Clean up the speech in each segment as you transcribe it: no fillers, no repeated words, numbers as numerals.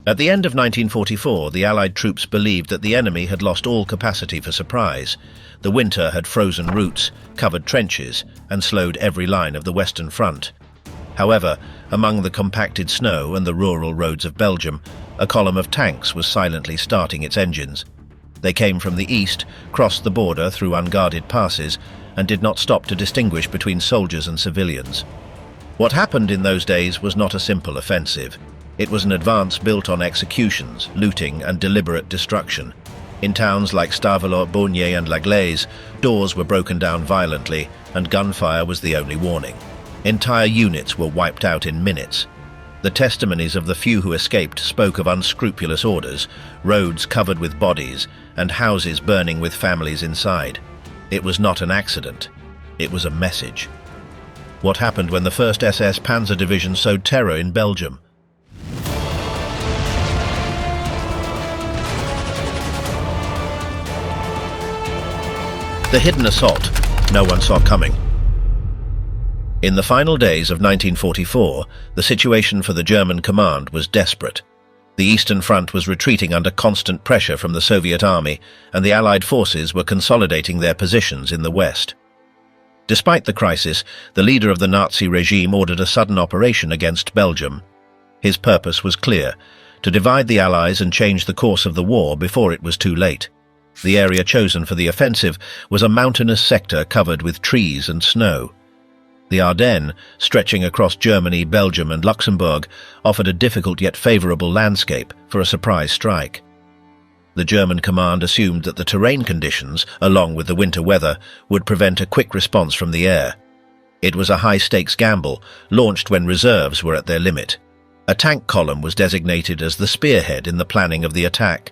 At the end of 1944, the Allied troops believed that the enemy had lost all capacity for surprise. The winter had frozen routes, covered trenches, and slowed every line of the Western Front. However, among the compacted snow and the rural roads of Belgium, a column of tanks was silently starting its engines. They came from the east, crossed the border through unguarded passes, and did not stop to distinguish between soldiers and civilians. What happened in those days was not a simple offensive. It was an advance built on executions, looting, and deliberate destruction. In towns like Stavelot, Baugnez, and Gleize, doors were broken down violently, and gunfire was the only warning. Entire units were wiped out in minutes. The testimonies of the few who escaped spoke of unscrupulous orders, roads covered with bodies, and houses burning with families inside. It was not an accident. It was a message. What happened when the 1st SS Panzer Division sowed terror in Belgium? The hidden assault no one saw coming. In the final days of 1944, the situation for the German command was desperate. The Eastern Front was retreating under constant pressure from the Soviet army, and the Allied forces were consolidating their positions in the West. Despite the crisis, the leader of the Nazi regime ordered a sudden operation against Belgium. His purpose was clear: to divide the Allies and change the course of the war before it was too late. The area chosen for the offensive was a mountainous sector covered with trees and snow. The Ardennes, stretching across Germany, Belgium, and Luxembourg, offered a difficult yet favorable landscape for a surprise strike. The German command assumed that the terrain conditions, along with the winter weather, would prevent a quick response from the air. It was a high-stakes gamble, launched when reserves were at their limit. A tank column was designated as the spearhead in the planning of the attack.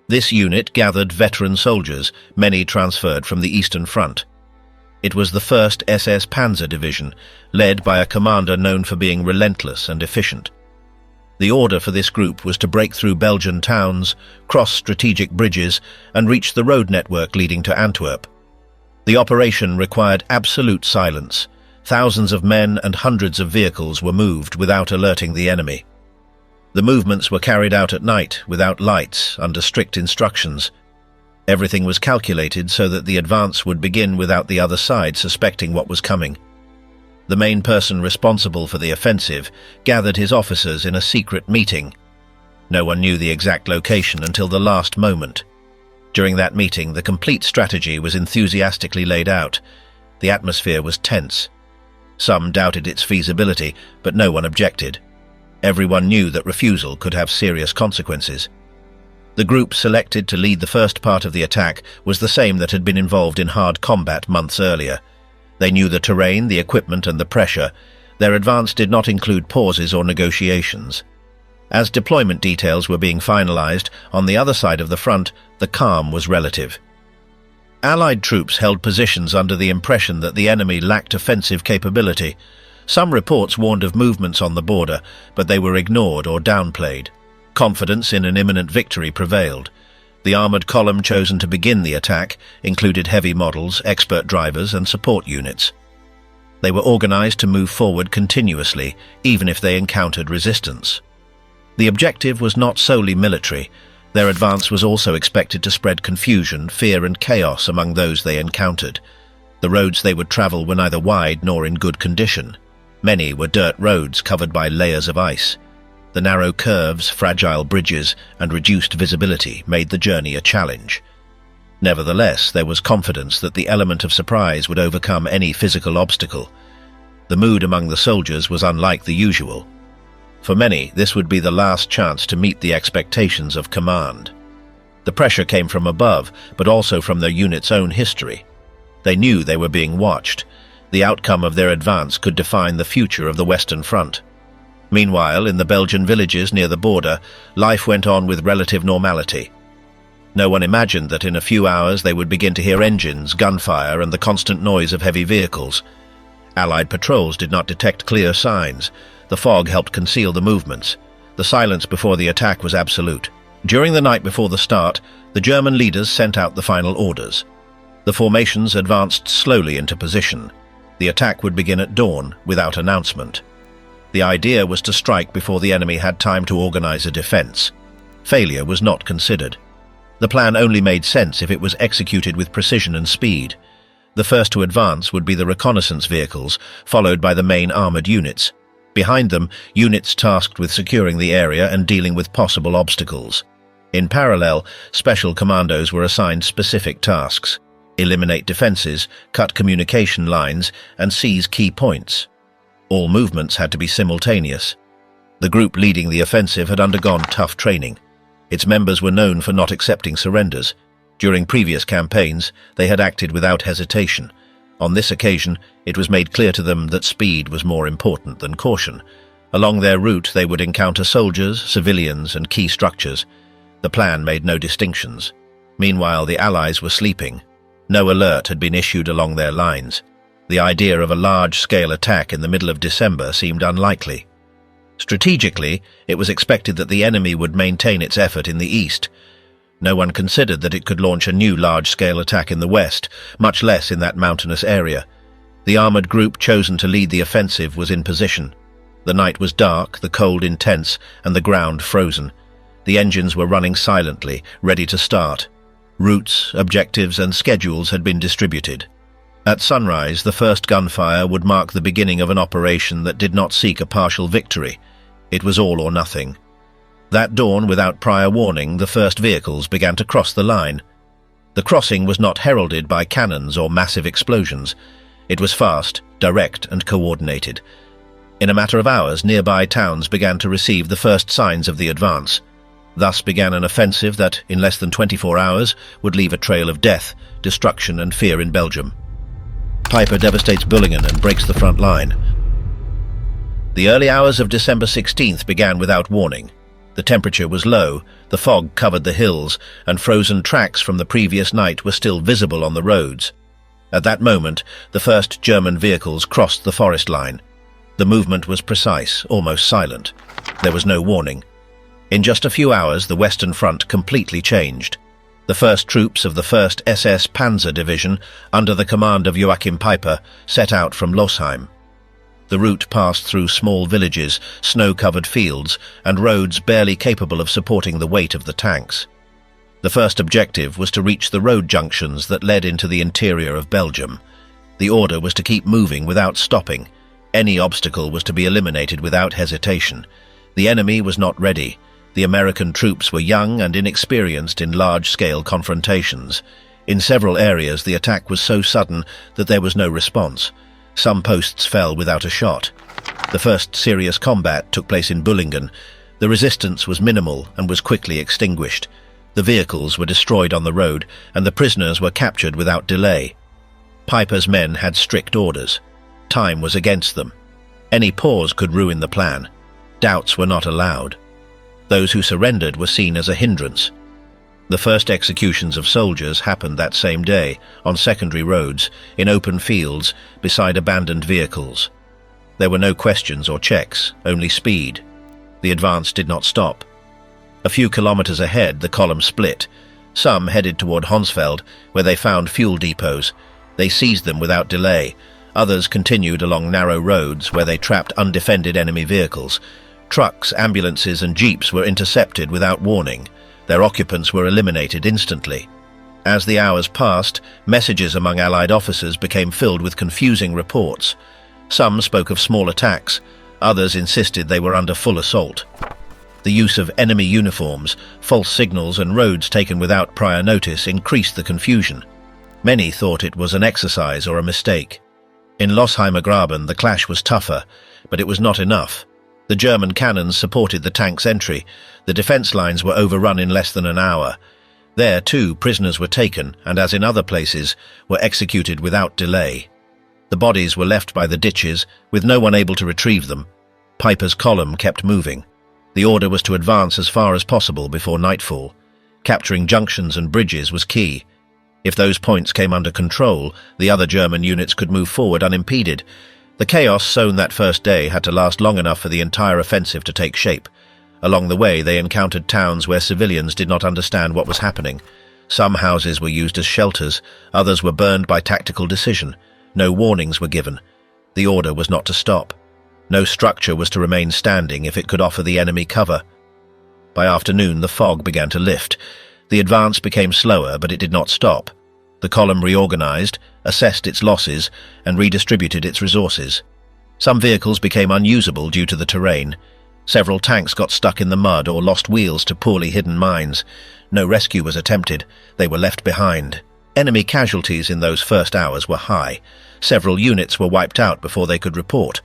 This unit gathered veteran soldiers, many transferred from the Eastern Front. It was the 1st SS Panzer Division, led by a commander known for being relentless and efficient. The order for this group was to break through Belgian towns, cross strategic bridges, and reach the road network leading to Antwerp. The operation required absolute silence. Thousands of men and hundreds of vehicles were moved without alerting the enemy. The movements were carried out at night, without lights, under strict instructions. Everything was calculated so that the advance would begin without the other side suspecting what was coming. The main person responsible for the offensive gathered his officers in a secret meeting. No one knew the exact location until the last moment. During that meeting, the complete strategy was enthusiastically laid out. The atmosphere was tense. Some doubted its feasibility, but no one objected. Everyone knew that refusal could have serious consequences. The group selected to lead the first part of the attack was the same that had been involved in hard combat months earlier. They knew the terrain, the equipment, and the pressure. Their advance did not include pauses or negotiations. As deployment details were being finalized, on the other side of the front, the calm was relative. Allied troops held positions under the impression that the enemy lacked offensive capability. Some reports warned of movements on the border, but they were ignored or downplayed. Confidence in an imminent victory prevailed. The armored column chosen to begin the attack included heavy models, expert drivers, and support units. They were organized to move forward continuously, even if they encountered resistance. The objective was not solely military. Their advance was also expected to spread confusion, fear, and chaos among those they encountered. The roads they would travel were neither wide nor in good condition. Many were dirt roads covered by layers of ice. The narrow curves, fragile bridges, and reduced visibility made the journey a challenge. Nevertheless, there was confidence that the element of surprise would overcome any physical obstacle. The mood among the soldiers was unlike the usual. For many, this would be the last chance to meet the expectations of command. The pressure came from above, but also from their unit's own history. They knew they were being watched. The outcome of their advance could define the future of the Western Front. Meanwhile, in the Belgian villages near the border, life went on with relative normality. No one imagined that in a few hours they would begin to hear engines, gunfire, and the constant noise of heavy vehicles. Allied patrols did not detect clear signs. The fog helped conceal the movements. The silence before the attack was absolute. During the night before the start, the German leaders sent out the final orders. The formations advanced slowly into position. The attack would begin at dawn, without announcement. The idea was to strike before the enemy had time to organize a defense. Failure was not considered. The plan only made sense if it was executed with precision and speed. The first to advance would be the reconnaissance vehicles, followed by the main armored units. Behind them, units tasked with securing the area and dealing with possible obstacles. In parallel, special commandos were assigned specific tasks: eliminate defenses, cut communication lines, and seize key points. All movements had to be simultaneous. The group leading the offensive had undergone tough training. Its members were known for not accepting surrenders. During previous campaigns, they had acted without hesitation. On this occasion, it was made clear to them that speed was more important than caution. Along their route, they would encounter soldiers, civilians, and key structures. The plan made no distinctions. Meanwhile, the Allies were sleeping. No alert had been issued along their lines. The idea of a large-scale attack in the middle of December seemed unlikely. Strategically, it was expected that the enemy would maintain its effort in the east. No one considered that it could launch a new large-scale attack in the west, much less in that mountainous area. The armored group chosen to lead the offensive was in position. The night was dark, the cold intense, and the ground frozen. The engines were running silently, ready to start. Routes, objectives, and schedules had been distributed. At sunrise, the first gunfire would mark the beginning of an operation that did not seek a partial victory. It was all or nothing. That dawn, without prior warning, the first vehicles began to cross the line. The crossing was not heralded by cannons or massive explosions. It was fast, direct, and coordinated. In a matter of hours, nearby towns began to receive the first signs of the advance. Thus began an offensive that, in less than 24 hours, would leave a trail of death, destruction, and fear in Belgium. Peiper devastates Baugnez and breaks the front line. The early hours of December 16th began without warning. The temperature was low, the fog covered the hills, and frozen tracks from the previous night were still visible on the roads. At that moment, the first German vehicles crossed the forest line. The movement was precise, almost silent. There was no warning. In just a few hours, the Western Front completely changed. The first troops of the 1st SS Panzer Division, under the command of Joachim Peiper, set out from Losheim. The route passed through small villages, snow-covered fields, and roads barely capable of supporting the weight of the tanks. The first objective was to reach the road junctions that led into the interior of Belgium. The order was to keep moving without stopping. Any obstacle was to be eliminated without hesitation. The enemy was not ready. The American troops were young and inexperienced in large-scale confrontations. In several areas, the attack was so sudden that there was no response. Some posts fell without a shot. The first serious combat took place in Baugnez. The resistance was minimal and was quickly extinguished. The vehicles were destroyed on the road, and the prisoners were captured without delay. Peiper's men had strict orders. Time was against them. Any pause could ruin the plan. Doubts were not allowed. Those who surrendered were seen as a hindrance. The first executions of soldiers happened that same day, on secondary roads, in open fields, beside abandoned vehicles. There were no questions or checks, only speed. The advance did not stop. A few kilometers ahead, the column split. Some headed toward Honsfeld, where they found fuel depots. They seized them without delay. Others continued along narrow roads, where they trapped undefended enemy vehicles. Trucks, ambulances, and jeeps were intercepted without warning. Their occupants were eliminated instantly. As the hours passed, messages among Allied officers became filled with confusing reports. Some spoke of small attacks, others insisted they were under full assault. The use of enemy uniforms, false signals, and roads taken without prior notice increased the confusion. Many thought it was an exercise or a mistake. In Losheimer Graben, the clash was tougher, but it was not enough. The German cannons supported the tanks' entry. The defense lines were overrun in less than an hour. There, too, prisoners were taken, and as in other places, were executed without delay. The bodies were left by the ditches, with no one able to retrieve them. Peiper's column kept moving. The order was to advance as far as possible before nightfall. Capturing junctions and bridges was key. If those points came under control, the other German units could move forward unimpeded. The chaos sown that first day had to last long enough for the entire offensive to take shape. Along the way, they encountered towns where civilians did not understand what was happening. Some houses were used as shelters, others were burned by tactical decision. No warnings were given. The order was not to stop. No structure was to remain standing if it could offer the enemy cover. By afternoon, the fog began to lift. The advance became slower, but it did not stop. The column reorganized, assessed its losses, and redistributed its resources. Some vehicles became unusable due to the terrain. Several tanks got stuck in the mud or lost wheels to poorly hidden mines. No rescue was attempted. They were left behind. Enemy casualties in those first hours were high. Several units were wiped out before they could report.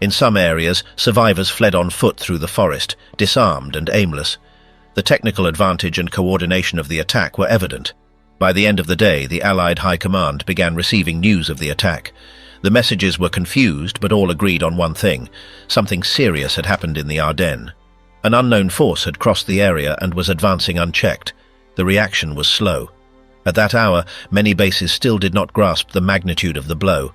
In some areas, survivors fled on foot through the forest, disarmed and aimless. The technical advantage and coordination of the attack were evident. By the end of the day, the Allied High Command began receiving news of the attack. The messages were confused, but all agreed on one thing. Something serious had happened in the Ardennes. An unknown force had crossed the area and was advancing unchecked. The reaction was slow. At that hour, many bases still did not grasp the magnitude of the blow.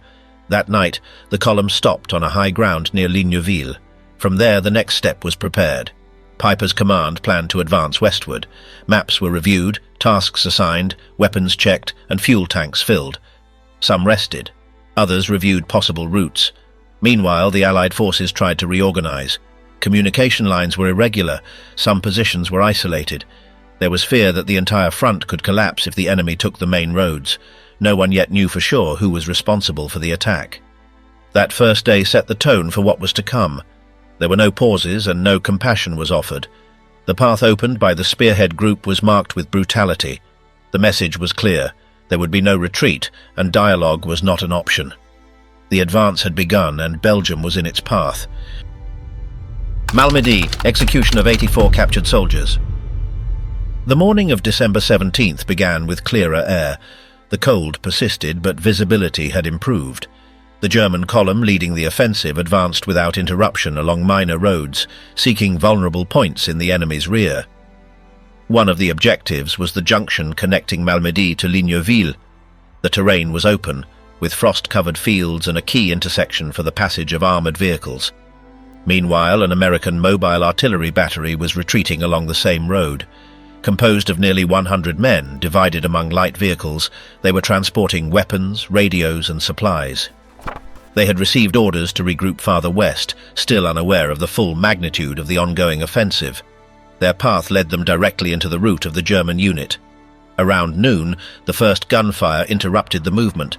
That night, the column stopped on a high ground near Ligneville. From there, the next step was prepared. Peiper's command planned to advance westward. Maps were reviewed, tasks assigned, weapons checked, and fuel tanks filled. Some rested. Others reviewed possible routes. Meanwhile, the Allied forces tried to reorganize. Communication lines were irregular. Some positions were isolated. There was fear that the entire front could collapse if the enemy took the main roads. No one yet knew for sure who was responsible for the attack. That first day set the tone for what was to come. There were no pauses and no compassion was offered. The path opened by the spearhead group was marked with brutality. The message was clear. There would be no retreat, and dialogue was not an option. The advance had begun, and Belgium was in its path. Malmedy, execution of 84 captured soldiers. The morning of December 17th began with clearer air. The cold persisted, but visibility had improved. The German column leading the offensive advanced without interruption along minor roads, seeking vulnerable points in the enemy's rear. One of the objectives was the junction connecting Malmedy to Ligneville. The terrain was open, with frost-covered fields and a key intersection for the passage of armored vehicles. Meanwhile, an American mobile artillery battery was retreating along the same road. Composed of nearly 100 men, divided among light vehicles, they were transporting weapons, radios and supplies. They had received orders to regroup farther west, still unaware of the full magnitude of the ongoing offensive. Their path led them directly into the route of the German unit. Around noon, the first gunfire interrupted the movement.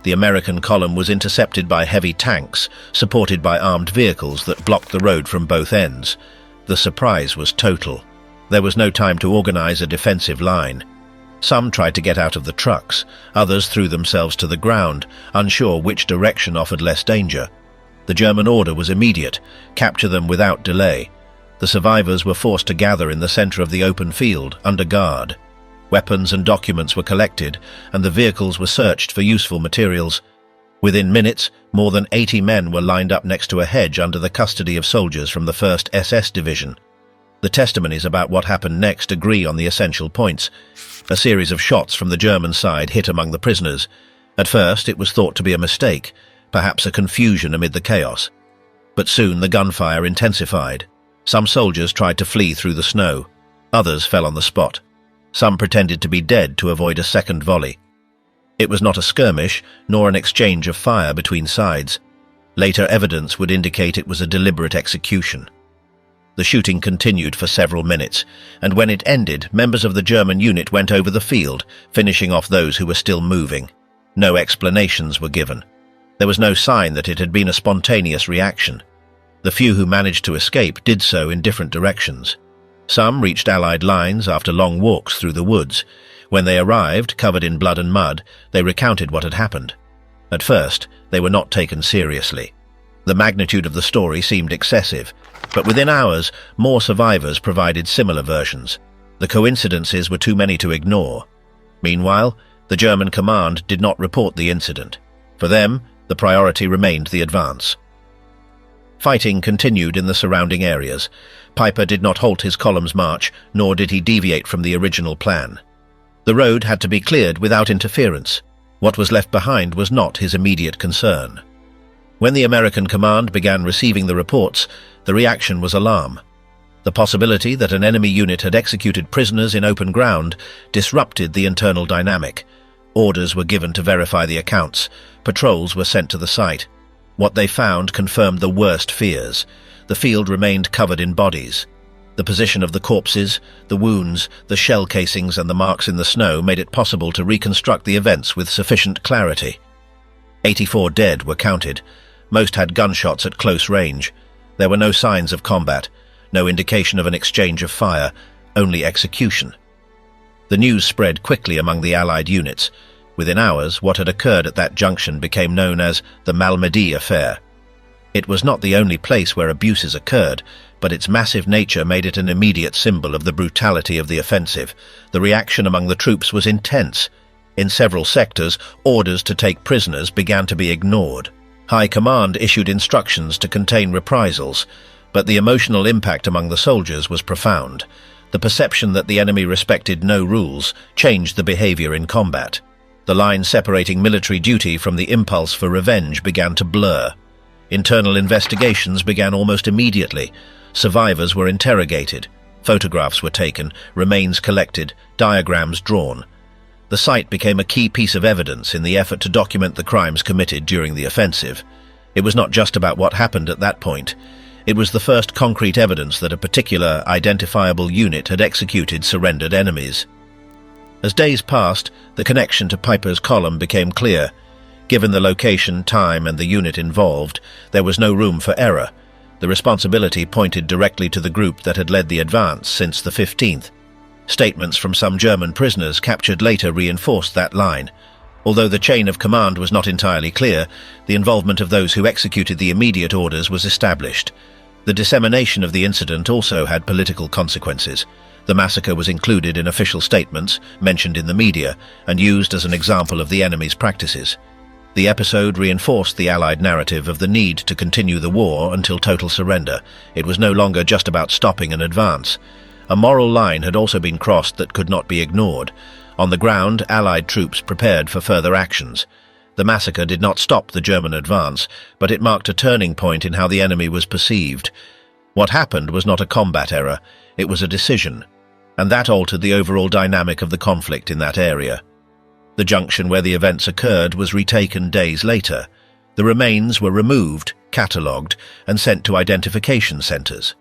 The American column was intercepted by heavy tanks, supported by armed vehicles that blocked the road from both ends. The surprise was total. There was no time to organize a defensive line. Some tried to get out of the trucks, others threw themselves to the ground, unsure which direction offered less danger. The German order was immediate: capture them without delay. The survivors were forced to gather in the center of the open field, under guard. Weapons and documents were collected, and the vehicles were searched for useful materials. Within minutes, more than 80 men were lined up next to a hedge under the custody of soldiers from the 1st SS Division. The testimonies about what happened next agree on the essential points. A series of shots from the German side hit among the prisoners. At first, it was thought to be a mistake, perhaps a confusion amid the chaos. But soon the gunfire intensified. Some soldiers tried to flee through the snow. Others fell on the spot. Some pretended to be dead to avoid a second volley. It was not a skirmish, nor an exchange of fire between sides. Later evidence would indicate it was a deliberate execution. The shooting continued for several minutes, and when it ended, members of the German unit went over the field, finishing off those who were still moving. No explanations were given. There was no sign that it had been a spontaneous reaction. The few who managed to escape did so in different directions. Some reached Allied lines after long walks through the woods. When they arrived, covered in blood and mud, they recounted what had happened. At first, they were not taken seriously. The magnitude of the story seemed excessive, but within hours, more survivors provided similar versions. The coincidences were too many to ignore. Meanwhile, the German command did not report the incident. For them, the priority remained the advance. Fighting continued in the surrounding areas. Peiper did not halt his column's march, nor did he deviate from the original plan. The road had to be cleared without interference. What was left behind was not his immediate concern. When the American command began receiving the reports, the reaction was alarm. The possibility that an enemy unit had executed prisoners in open ground disrupted the internal dynamic. Orders were given to verify the accounts. Patrols were sent to the site. What they found confirmed the worst fears. The field remained covered in bodies. The position of the corpses, the wounds, the shell casings and the marks in the snow made it possible to reconstruct the events with sufficient clarity. 84 dead were counted. Most had gunshots at close range. There were no signs of combat, no indication of an exchange of fire, only execution. The news spread quickly among the Allied units. Within hours, what had occurred at that junction became known as the Malmedy affair. It was not the only place where abuses occurred, but its massive nature made it an immediate symbol of the brutality of the offensive. The reaction among the troops was intense. In several sectors, orders to take prisoners began to be ignored. High Command issued instructions to contain reprisals, but the emotional impact among the soldiers was profound. The perception that the enemy respected no rules changed the behavior in combat. The line separating military duty from the impulse for revenge began to blur. Internal investigations began almost immediately. Survivors were interrogated. Photographs were taken, remains collected, diagrams drawn. The site became a key piece of evidence in the effort to document the crimes committed during the offensive. It was not just about what happened at that point. It was the first concrete evidence that a particular identifiable unit had executed surrendered enemies. As days passed, the connection to Peiper's column became clear. Given the location, time, and the unit involved, there was no room for error. The responsibility pointed directly to the group that had led the advance since the 15th. Statements from some German prisoners captured later reinforced that line. Although the chain of command was not entirely clear, the involvement of those who executed the immediate orders was established. The dissemination of the incident also had political consequences. The massacre was included in official statements, mentioned in the media, and used as an example of the enemy's practices. The episode reinforced the Allied narrative of the need to continue the war until total surrender. It was no longer just about stopping an advance. A moral line had also been crossed that could not be ignored. On the ground, Allied troops prepared for further actions. The massacre did not stop the German advance, but it marked a turning point in how the enemy was perceived. What happened was not a combat error, it was a decision, and that altered the overall dynamic of the conflict in that area. The junction where the events occurred was retaken days later. The remains were removed, catalogued, and sent to identification centres.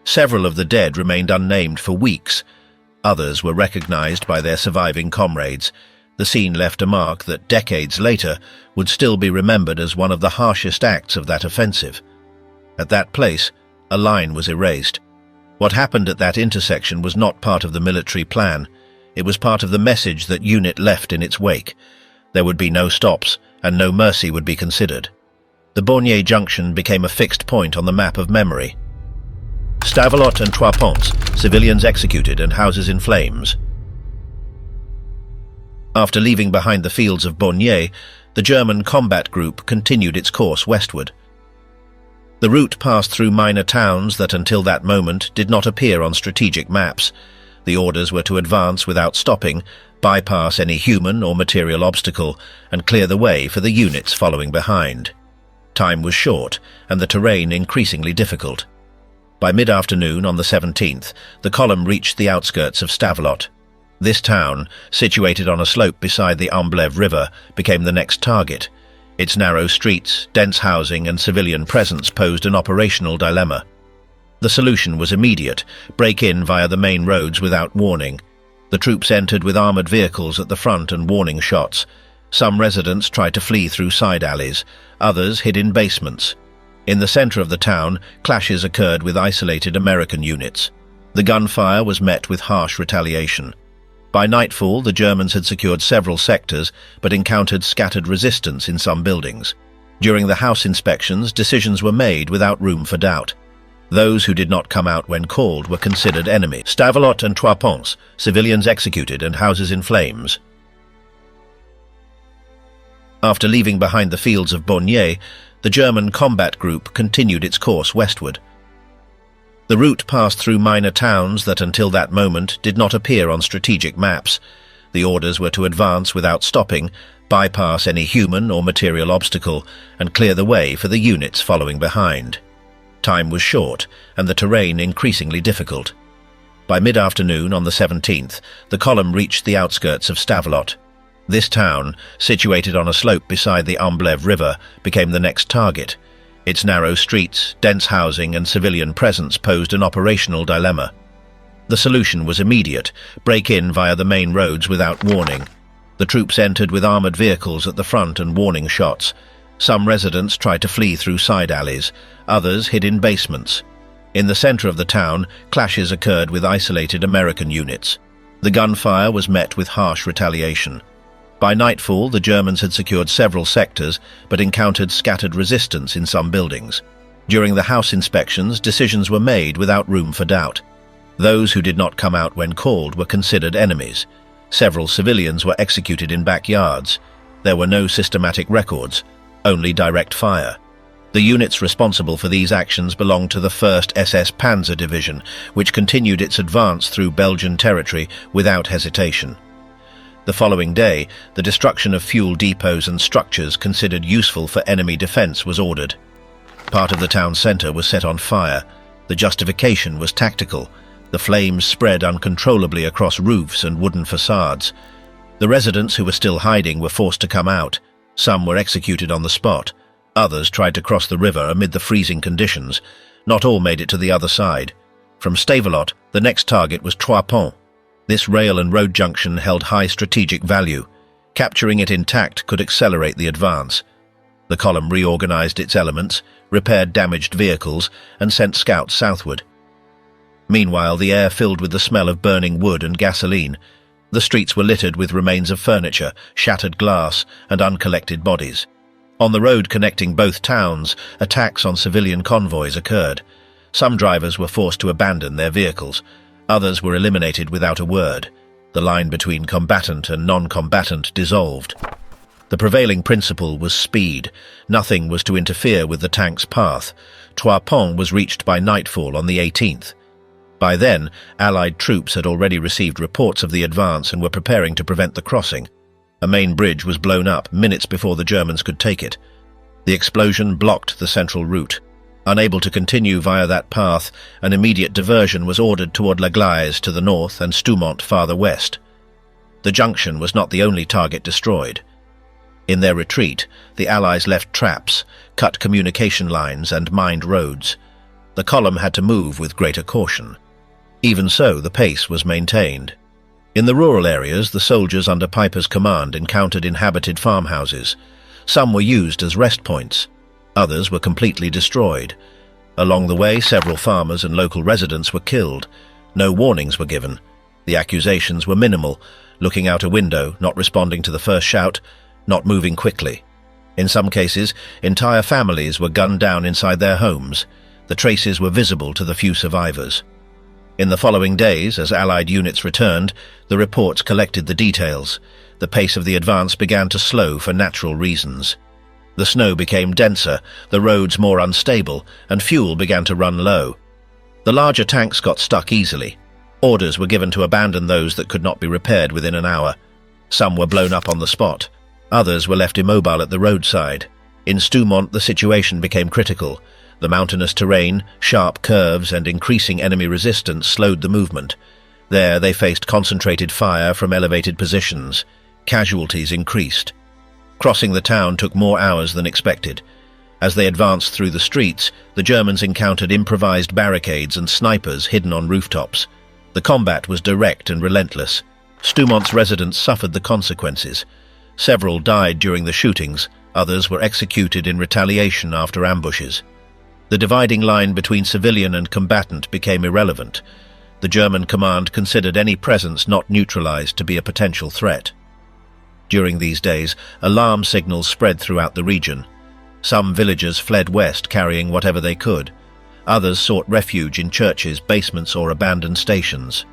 Several of the dead remained unnamed for weeks. Others were recognized by their surviving comrades. The scene left a mark that decades later would still be remembered as one of the harshest acts of that offensive. At that place, a line was erased. What happened at that intersection was not part of the military plan. It was part of the message that unit left in its wake. There would be no stops, and no mercy would be considered. The Baugnez junction became a fixed point on the map of memory. Stavelot and Trois Ponts, civilians executed and houses in flames. After leaving behind the fields of Baugnez, the German combat group continued its course westward. The route passed through minor towns that until that moment did not appear on strategic maps. The orders were to advance without stopping, bypass any human or material obstacle, and clear the way for the units following behind. Time was short, and the terrain increasingly difficult. By mid-afternoon on the 17th, the column reached the outskirts of Stavelot. This town, situated on a slope beside the Amidst river, became the next target. Its narrow streets, dense housing and civilian presence posed an operational dilemma. The solution was immediate: break in via the main roads without warning. The troops entered with armoured vehicles at the front and warning shots. Some residents tried to flee through side alleys, others hid in basements. In the centre of the town, clashes occurred with isolated American units. The gunfire was met with harsh retaliation. By nightfall, the Germans had secured several sectors, but encountered scattered resistance in some buildings. During the house inspections, decisions were made without room for doubt. Those who did not come out when called were considered enemy. Stavelot and Trois Ponts, civilians executed and houses in flames. After leaving behind the fields of Baugnez, the German combat group continued its course westward. The route passed through minor towns that until that moment did not appear on strategic maps. The orders were to advance without stopping, bypass any human or material obstacle, and clear the way for the units following behind. Time was short, and the terrain increasingly difficult. By mid-afternoon on the 17th, the column reached the outskirts of Stavelot. This town, situated on a slope beside the Amblève River, became the next target. Its narrow streets, dense housing and civilian presence posed an operational dilemma. The solution was immediate: break in via the main roads without warning. The troops entered with armoured vehicles at the front and warning shots. Some residents tried to flee through side alleys, others hid in basements. In the centre of the town, clashes occurred with isolated American units. The gunfire was met with harsh retaliation. By nightfall, the Germans had secured several sectors, but encountered scattered resistance in some buildings. During the house inspections, decisions were made without room for doubt. Those who did not come out when called were considered enemies. Several civilians were executed in backyards. There were no systematic records, only direct fire. The units responsible for these actions belonged to the 1st SS Panzer Division, which continued its advance through Belgian territory without hesitation. The following day, the destruction of fuel depots and structures considered useful for enemy defense was ordered. Part of the town center was set on fire. The justification was tactical. The flames spread uncontrollably across roofs and wooden facades. The residents who were still hiding were forced to come out. Some were executed on the spot. Others tried to cross the river amid the freezing conditions. Not all made it to the other side. From Stavelot, the next target was Trois Ponts. This rail and road junction held high strategic value. Capturing it intact could accelerate the advance. The column reorganized its elements, repaired damaged vehicles, and sent scouts southward. Meanwhile, the air filled with the smell of burning wood and gasoline. The streets were littered with remains of furniture, shattered glass, and uncollected bodies. On the road connecting both towns, attacks on civilian convoys occurred. Some drivers were forced to abandon their vehicles. Others were eliminated without a word. The line between combatant and non-combatant dissolved. The prevailing principle was speed. Nothing was to interfere with the tank's path. Trois Ponts was reached by nightfall on the 18th. By then, Allied troops had already received reports of the advance and were preparing to prevent the crossing. A main bridge was blown up minutes before the Germans could take it. The explosion blocked the central route. Unable to continue via that path, an immediate diversion was ordered toward La Gleize to the north and Stoumont farther west. The junction was not the only target destroyed. In their retreat, the Allies left traps, cut communication lines and mined roads. The column had to move with greater caution. Even so, the pace was maintained. In the rural areas, the soldiers under Peiper's command encountered inhabited farmhouses. Some were used as rest points. Others were completely destroyed. Along the way, several farmers and local residents were killed. No warnings were given. The accusations were minimal: looking out a window, not responding to the first shout, not moving quickly. In some cases, entire families were gunned down inside their homes. The traces were visible to the few survivors. In the following days, as Allied units returned, the reports collected the details. The pace of the advance began to slow for natural reasons. The snow became denser, the roads more unstable, and fuel began to run low. The larger tanks got stuck easily. Orders were given to abandon those that could not be repaired within an hour. Some were blown up on the spot. Others were left immobile at the roadside. In Stoumont, the situation became critical. The mountainous terrain, sharp curves, and increasing enemy resistance slowed the movement. There they faced concentrated fire from elevated positions. Casualties increased. Crossing the town took more hours than expected. As they advanced through the streets, the Germans encountered improvised barricades and snipers hidden on rooftops. The combat was direct and relentless. Stoumont's residents suffered the consequences. Several died during the shootings, others were executed in retaliation after ambushes. The dividing line between civilian and combatant became irrelevant. The German command considered any presence not neutralized to be a potential threat. During these days, alarm signals spread throughout the region. Some villagers fled west carrying whatever they could. Others sought refuge in churches, basements, or abandoned stations.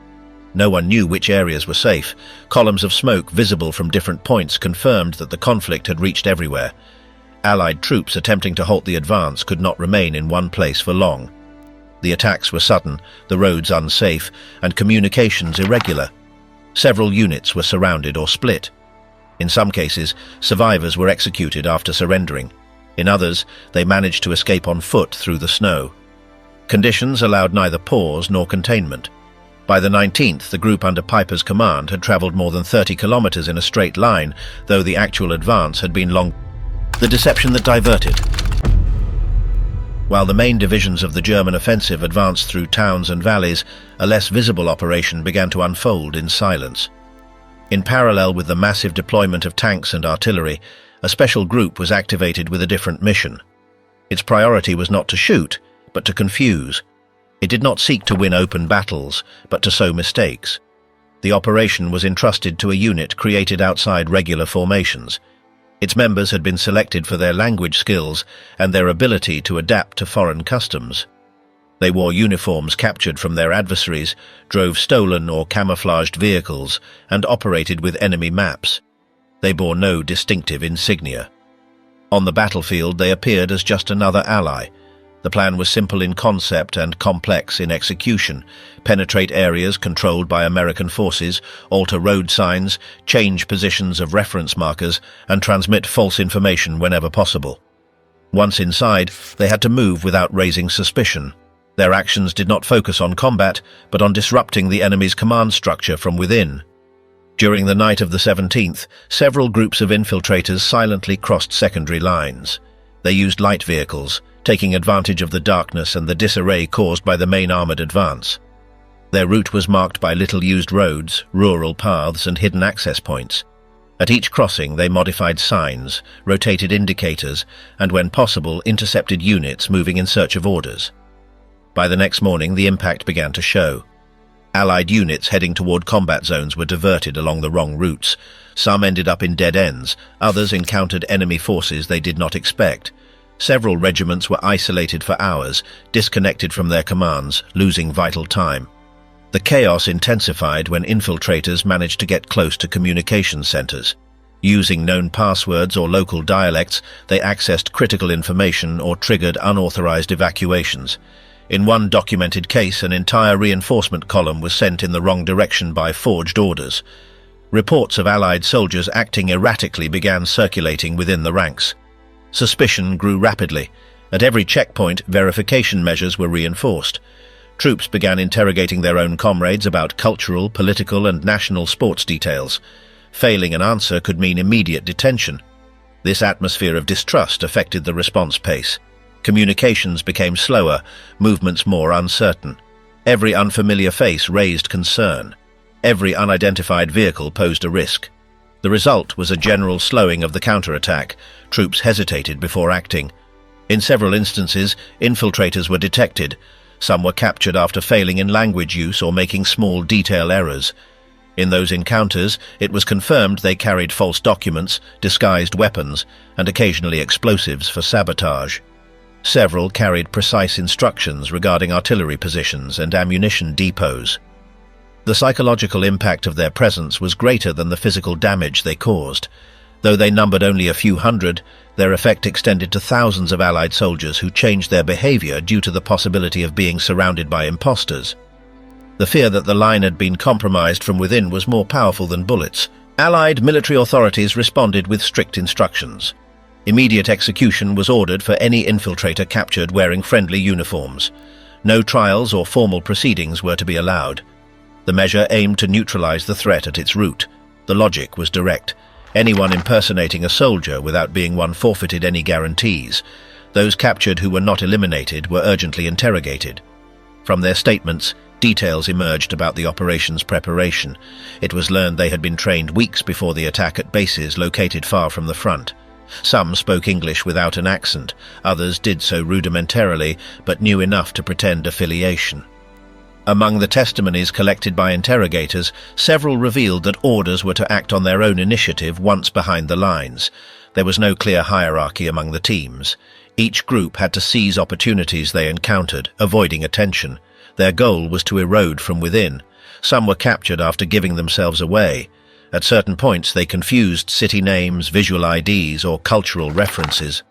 No one knew which areas were safe. Columns of smoke visible from different points confirmed that the conflict had reached everywhere. Allied troops attempting to halt the advance could not remain in one place for long. The attacks were sudden, the roads unsafe, and communications irregular. Several units were surrounded or split. In some cases, survivors were executed after surrendering. In others, they managed to escape on foot through the snow. Conditions allowed neither pause nor containment. By the 19th, the group under Peiper's command had travelled more than 30 kilometres in a straight line, though the actual advance had been long. The deception that diverted. While the main divisions of the German offensive advanced through towns and valleys, a less visible operation began to unfold in silence. In parallel with the massive deployment of tanks and artillery, a special group was activated with a different mission. Its priority was not to shoot, but to confuse. It did not seek to win open battles, but to sow mistakes. The operation was entrusted to a unit created outside regular formations. Its members had been selected for their language skills and their ability to adapt to foreign customs. They wore uniforms captured from their adversaries, drove stolen or camouflaged vehicles, and operated with enemy maps. They bore no distinctive insignia. On the battlefield, they appeared as just another ally. The plan was simple in concept and complex in execution: penetrate areas controlled by American forces, alter road signs, change positions of reference markers, and transmit false information whenever possible. Once inside, they had to move without raising suspicion. Their actions did not focus on combat, but on disrupting the enemy's command structure from within. During the night of the 17th, several groups of infiltrators silently crossed secondary lines. They used light vehicles, taking advantage of the darkness and the disarray caused by the main armoured advance. Their route was marked by little-used roads, rural paths, and hidden access points. At each crossing, they modified signs, rotated indicators, and when possible, intercepted units moving in search of orders. By the next morning, the impact began to show. Allied units heading toward combat zones were diverted along the wrong routes. Some ended up in dead ends, others encountered enemy forces they did not expect. Several regiments were isolated for hours, disconnected from their commands, losing vital time. The chaos intensified when infiltrators managed to get close to communication centers. Using known passwords or local dialects, they accessed critical information or triggered unauthorized evacuations. In one documented case, an entire reinforcement column was sent in the wrong direction by forged orders. Reports of Allied soldiers acting erratically began circulating within the ranks. Suspicion grew rapidly. At every checkpoint, verification measures were reinforced. Troops began interrogating their own comrades about cultural, political, and national sports details. Failing an answer could mean immediate detention. This atmosphere of distrust affected the response pace. Communications became slower, movements more uncertain. Every unfamiliar face raised concern. Every unidentified vehicle posed a risk. The result was a general slowing of the counterattack. Troops hesitated before acting. In several instances, infiltrators were detected. Some were captured after failing in language use or making small detail errors. In those encounters, it was confirmed they carried false documents, disguised weapons, and occasionally explosives for sabotage. Several carried precise instructions regarding artillery positions and ammunition depots. The psychological impact of their presence was greater than the physical damage they caused. Though they numbered only a few hundred, their effect extended to thousands of Allied soldiers who changed their behavior due to the possibility of being surrounded by imposters. The fear that the line had been compromised from within was more powerful than bullets. Allied military authorities responded with strict instructions. Immediate execution was ordered for any infiltrator captured wearing friendly uniforms. No trials or formal proceedings were to be allowed. The measure aimed to neutralize the threat at its root. The logic was direct. Anyone impersonating a soldier without being one forfeited any guarantees. Those captured who were not eliminated were urgently interrogated. From their statements, details emerged about the operation's preparation. It was learned they had been trained weeks before the attack at bases located far from the front. Some spoke English without an accent, others did so rudimentarily, but knew enough to pretend affiliation. Among the testimonies collected by interrogators, several revealed that orders were to act on their own initiative once behind the lines. There was no clear hierarchy among the teams. Each group had to seize opportunities they encountered, avoiding attention. Their goal was to erode from within. Some were captured after giving themselves away. At certain points, they confused city names, visual IDs, or cultural references.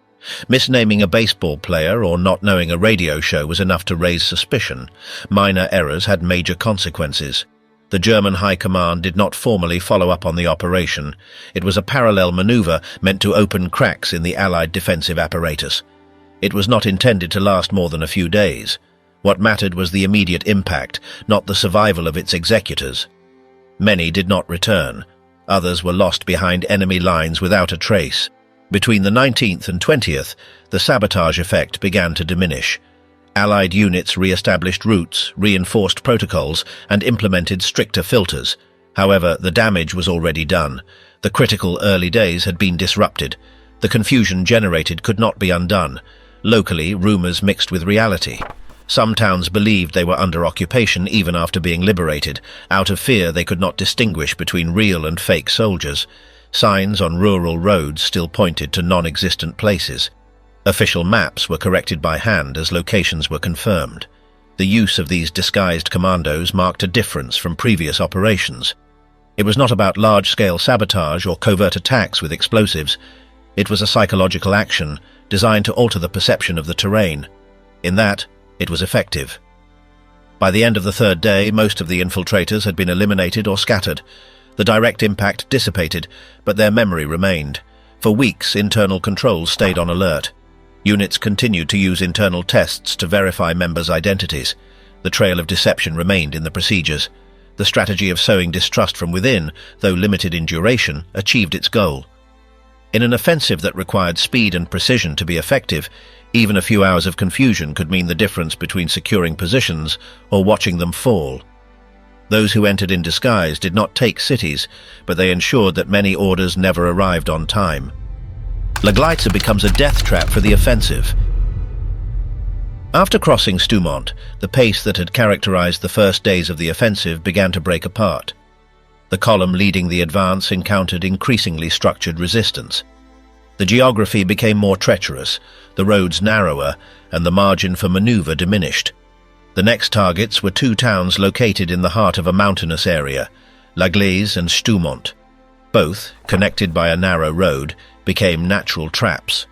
Misnaming a baseball player or not knowing a radio show was enough to raise suspicion. Minor errors had major consequences. The German High Command did not formally follow up on the operation. It was a parallel maneuver meant to open cracks in the Allied defensive apparatus. It was not intended to last more than a few days. What mattered was the immediate impact, not the survival of its executors. Many did not return. Others were lost behind enemy lines without a trace. Between the 19th and 20th, the sabotage effect began to diminish. Allied units re-established routes, reinforced protocols, and implemented stricter filters. However, the damage was already done. The critical early days had been disrupted. The confusion generated could not be undone. Locally, rumors mixed with reality. Some towns believed they were under occupation even after being liberated. Out of fear, they could not distinguish between real and fake soldiers. Signs on rural roads still pointed to non-existent places. Official maps were corrected by hand as locations were confirmed. The use of these disguised commandos marked a difference from previous operations. It was not about large-scale sabotage or covert attacks with explosives. It was a psychological action designed to alter the perception of the terrain. In that, it was effective. By the end of the third day, most of the infiltrators had been eliminated or scattered. The direct impact dissipated, but their memory remained. For weeks, internal controls stayed on alert. Units continued to use internal tests to verify members' identities. The trail of deception remained in the procedures. The strategy of sowing distrust from within, though limited in duration, achieved its goal. In an offensive that required speed and precision to be effective, even a few hours of confusion could mean the difference between securing positions or watching them fall. Those who entered in disguise did not take cities, but they ensured that many orders never arrived on time. Gleize becomes a death trap for the offensive. After crossing Stavelot, the pace that had characterized the first days of the offensive began to break apart. The column leading the advance encountered increasingly structured resistance. The geography became more treacherous, the roads narrower, and the margin for maneuver diminished. The next targets were two towns located in the heart of a mountainous area, Gleize and Stavelot. Both, connected by a narrow road, became natural traps.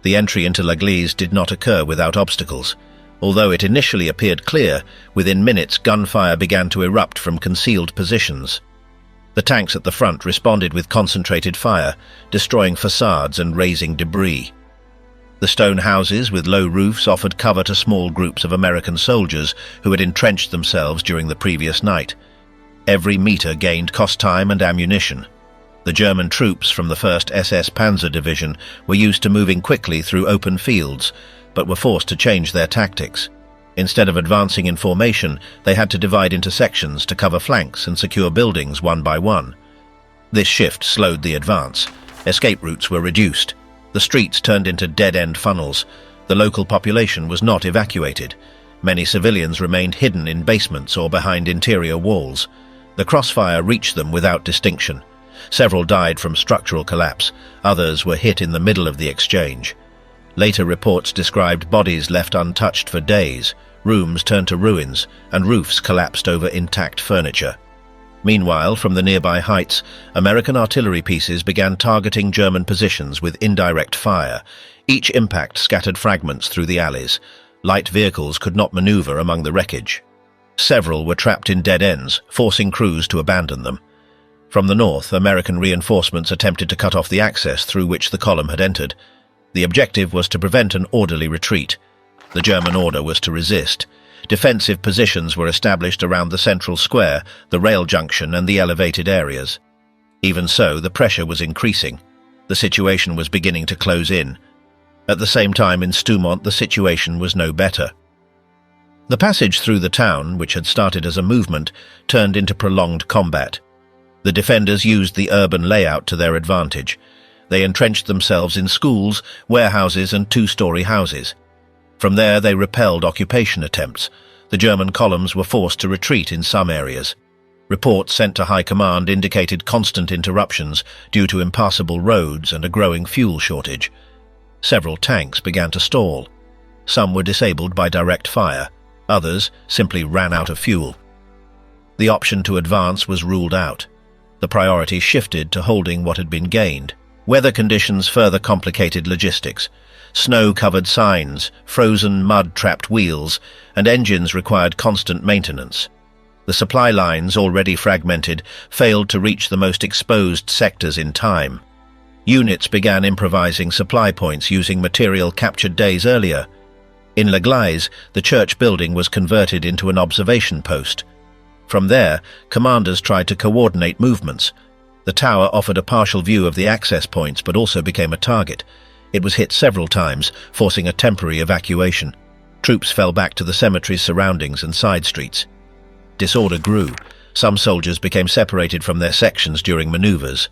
The entry into Gleize did not occur without obstacles. Although it initially appeared clear, within minutes gunfire began to erupt from concealed positions. The tanks at the front responded with concentrated fire, destroying facades and raising debris. The stone houses with low roofs offered cover to small groups of American soldiers who had entrenched themselves during the previous night. Every meter gained cost time and ammunition. The German troops from the 1st SS Panzer Division were used to moving quickly through open fields, but were forced to change their tactics. Instead of advancing in formation, they had to divide into sections to cover flanks and secure buildings one by one. This shift slowed the advance. Escape routes were reduced. The streets turned into dead-end funnels. The local population was not evacuated. Many civilians remained hidden in basements or behind interior walls. The crossfire reached them without distinction. Several died from structural collapse. Others were hit in the middle of the exchange. Later reports described bodies left untouched for days, rooms turned to ruins, and roofs collapsed over intact furniture. Meanwhile, from the nearby heights, American artillery pieces began targeting German positions with indirect fire. Each impact scattered fragments through the alleys. Light vehicles could not maneuver among the wreckage. Several were trapped in dead ends, forcing crews to abandon them. From the north, American reinforcements attempted to cut off the access through which the column had entered. The objective was to prevent an orderly retreat. The German order was to resist. Defensive positions were established around the central square, the rail junction, and the elevated areas. Even so, the pressure was increasing. The situation was beginning to close in. At the same time, in Stavelot, the situation was no better. The passage through the town, which had started as a movement, turned into prolonged combat. The defenders used the urban layout to their advantage. They entrenched themselves in schools, warehouses, and two-story houses. From there, they repelled occupation attempts. The German columns were forced to retreat in some areas. Reports sent to High Command indicated constant interruptions due to impassable roads and a growing fuel shortage. Several tanks began to stall. Some were disabled by direct fire. Others simply ran out of fuel. The option to advance was ruled out. The priority shifted to holding what had been gained. Weather conditions further complicated logistics. Snow-covered signs, frozen mud-trapped wheels, and engines required constant maintenance. The supply lines, already fragmented, failed to reach the most exposed sectors in time. Units began improvising supply points using material captured days earlier. In Gleize, the church building was converted into an observation post. From there, commanders tried to coordinate movements. The tower offered a partial view of the access points but also became a target. It was hit several times, forcing a temporary evacuation. Troops fell back to the cemetery's surroundings and side streets. Disorder grew. Some soldiers became separated from their sections during maneuvers.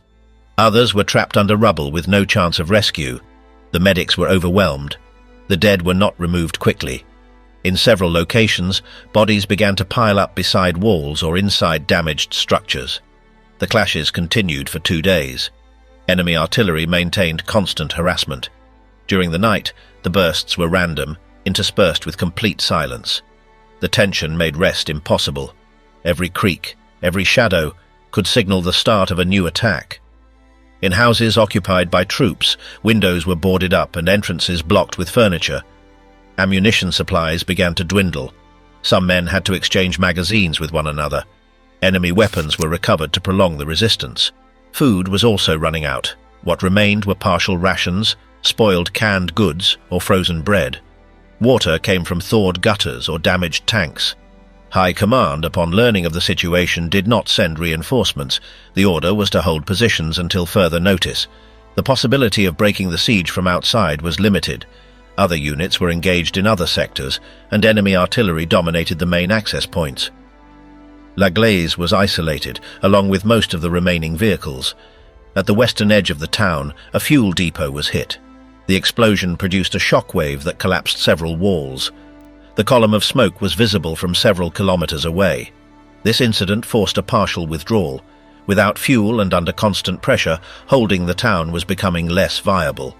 Others were trapped under rubble with no chance of rescue. The medics were overwhelmed. The dead were not removed quickly. In several locations, bodies began to pile up beside walls or inside damaged structures. The clashes continued for 2 days. Enemy artillery maintained constant harassment. During the night, the bursts were random, interspersed with complete silence. The tension made rest impossible. Every creak, every shadow, could signal the start of a new attack. In houses occupied by troops, windows were boarded up and entrances blocked with furniture. Ammunition supplies began to dwindle. Some men had to exchange magazines with one another. Enemy weapons were recovered to prolong the resistance. Food was also running out. What remained were partial rations, spoiled canned goods, or frozen bread. Water came from thawed gutters or damaged tanks. High Command, upon learning of the situation, did not send reinforcements. The order was to hold positions until further notice. The possibility of breaking the siege from outside was limited. Other units were engaged in other sectors, and enemy artillery dominated the main access points. Gleize was isolated, along with most of the remaining vehicles. At the western edge of the town, a fuel depot was hit. The explosion produced a shockwave that collapsed several walls. The column of smoke was visible from several kilometers away. This incident forced a partial withdrawal. Without fuel and under constant pressure, holding the town was becoming less viable.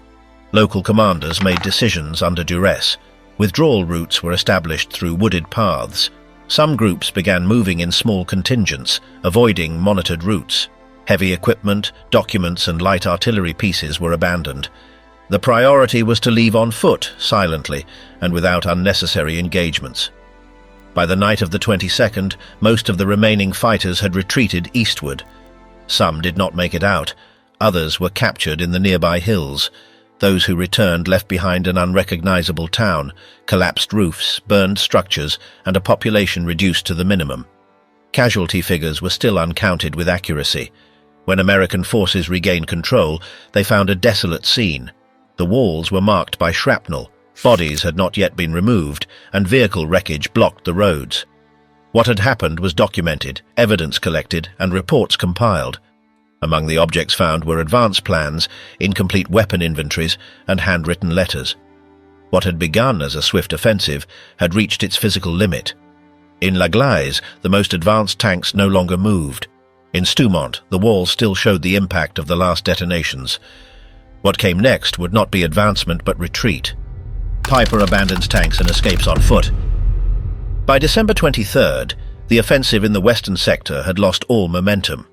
Local commanders made decisions under duress. Withdrawal routes were established through wooded paths. Some groups began moving in small contingents, avoiding monitored routes. Heavy equipment, documents, and light artillery pieces were abandoned. The priority was to leave on foot, silently, and without unnecessary engagements. By the night of the 22nd, most of the remaining fighters had retreated eastward. Some did not make it out. Others were captured in the nearby hills. Those who returned left behind an unrecognizable town, collapsed roofs, burned structures, and a population reduced to the minimum. Casualty figures were still uncounted with accuracy. When American forces regained control, they found a desolate scene. The walls were marked by shrapnel, bodies had not yet been removed, and vehicle wreckage blocked the roads. What had happened was documented, evidence collected, and reports compiled. Among the objects found were advance plans, incomplete weapon inventories, and handwritten letters. What had begun as a swift offensive had reached its physical limit. In Gleize, the most advanced tanks no longer moved. In Stavelot, the walls still showed the impact of the last detonations. What came next would not be advancement but retreat. Peiper abandons tanks and escapes on foot. By December 23rd, the offensive in the western sector had lost all momentum.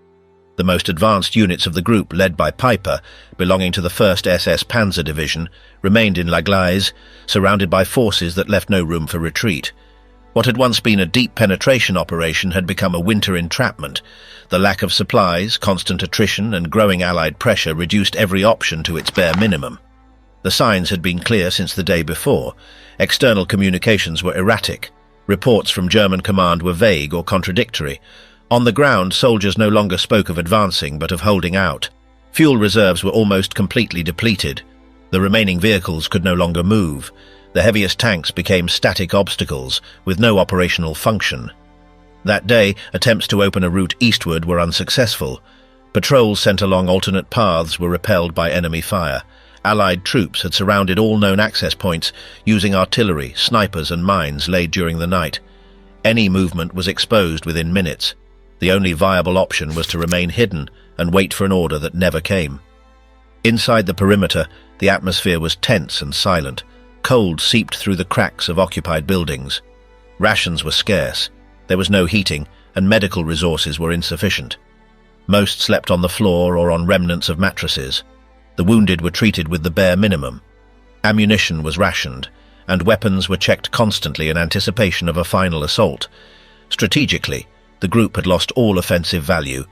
The most advanced units of the group, led by Peiper, belonging to the 1st SS Panzer Division, remained in Gleize, surrounded by forces that left no room for retreat. What had once been a deep penetration operation had become a winter entrapment. The lack of supplies, constant attrition, and growing Allied pressure reduced every option to its bare minimum. The signs had been clear since the day before. External communications were erratic. Reports from German command were vague or contradictory. On the ground, soldiers no longer spoke of advancing but of holding out. Fuel reserves were almost completely depleted. The remaining vehicles could no longer move. The heaviest tanks became static obstacles with no operational function. That day, attempts to open a route eastward were unsuccessful. Patrols sent along alternate paths were repelled by enemy fire. Allied troops had surrounded all known access points using artillery, snipers, and mines laid during the night. Any movement was exposed within minutes. The only viable option was to remain hidden and wait for an order that never came. Inside the perimeter, the atmosphere was tense and silent. Cold seeped through the cracks of occupied buildings. Rations were scarce. There was no heating, and medical resources were insufficient. Most slept on the floor or on remnants of mattresses. The wounded were treated with the bare minimum. Ammunition was rationed, and weapons were checked constantly in anticipation of a final assault. Strategically, the group had lost all offensive value.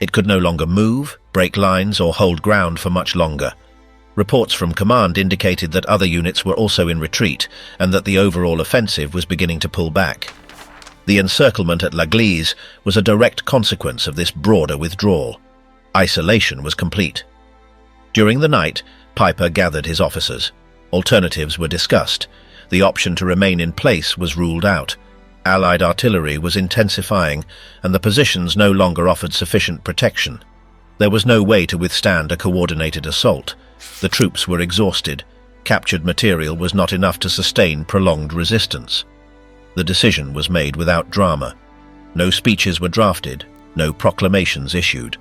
It could no longer move, break lines, or hold ground for much longer. Reports from command indicated that other units were also in retreat and that the overall offensive was beginning to pull back. The encirclement at Gleize was a direct consequence of this broader withdrawal. Isolation was complete. During the night, Peiper gathered his officers. Alternatives were discussed. The option to remain in place was ruled out. Allied artillery was intensifying, and the positions no longer offered sufficient protection. There was no way to withstand a coordinated assault. The troops were exhausted. Captured material was not enough to sustain prolonged resistance. The decision was made without drama. No speeches were drafted, no proclamations issued.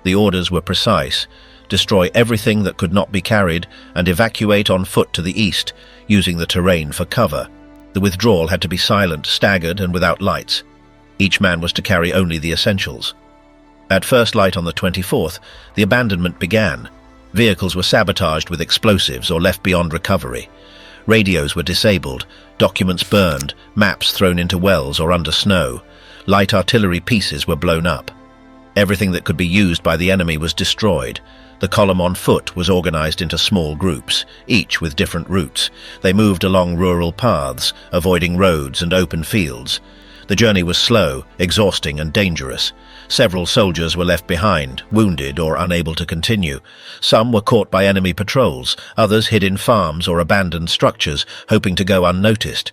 The orders were precise: destroy everything that could not be carried and evacuate on foot to the east, using the terrain for cover. The withdrawal had to be silent, staggered, and without lights. Each man was to carry only the essentials. At first light on the 24th, the abandonment began. Vehicles were sabotaged with explosives or left beyond recovery. Radios were disabled, documents burned, maps thrown into wells or under snow. Light artillery pieces were blown up. Everything that could be used by the enemy was destroyed. The column on foot was organized into small groups, each with different routes. They moved along rural paths, avoiding roads and open fields. The journey was slow, exhausting, and dangerous. Several soldiers were left behind, wounded or unable to continue. Some were caught by enemy patrols, others hid in farms or abandoned structures, hoping to go unnoticed.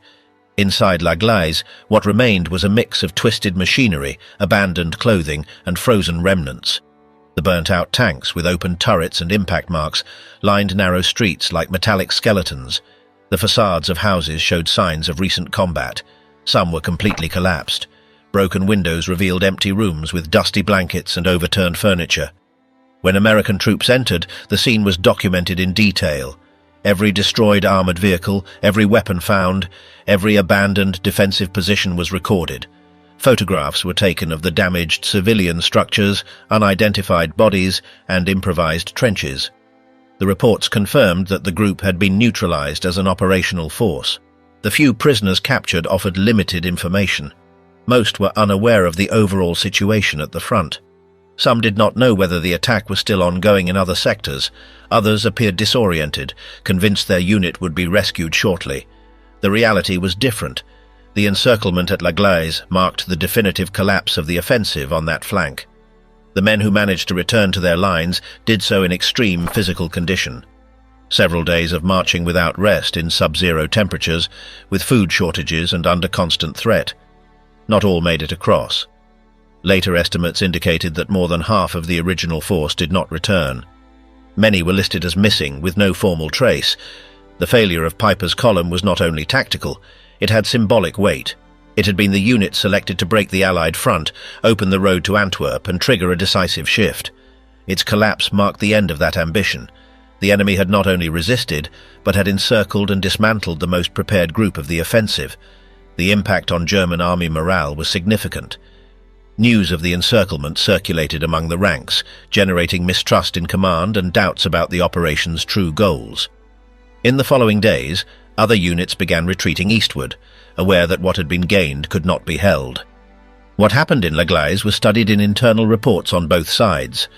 Inside Gleize, what remained was a mix of twisted machinery, abandoned clothing, and frozen remnants. The burnt-out tanks, with open turrets and impact marks, lined narrow streets like metallic skeletons. The facades of houses showed signs of recent combat. Some were completely collapsed. Broken windows revealed empty rooms with dusty blankets and overturned furniture. When American troops entered, the scene was documented in detail. Every destroyed armored vehicle, every weapon found, every abandoned defensive position was recorded. Photographs were taken of the damaged civilian structures, unidentified bodies, and improvised trenches. The reports confirmed that the group had been neutralized as an operational force. The few prisoners captured offered limited information. Most were unaware of the overall situation at the front. Some did not know whether the attack was still ongoing in other sectors. Others appeared disoriented, convinced their unit would be rescued shortly. The reality was different. The encirclement at Gleize marked the definitive collapse of the offensive on that flank. The men who managed to return to their lines did so in extreme physical condition. Several days of marching without rest in sub-zero temperatures, with food shortages and under constant threat. Not all made it across. Later estimates indicated that more than half of the original force did not return. Many were listed as missing, with no formal trace. The failure of Peiper's column was not only tactical, it had symbolic weight. It had been the unit selected to break the Allied front, open the road to Antwerp, and trigger a decisive shift. Its collapse marked the end of that ambition. The enemy had not only resisted, but had encircled and dismantled the most prepared group of the offensive. The impact on German army morale was significant. News of the encirclement circulated among the ranks, generating mistrust in command and doubts about the operation's true goals. In the following days, other units began retreating eastward, aware that what had been gained could not be held. What happened in Gleize was studied in internal reports on both sides.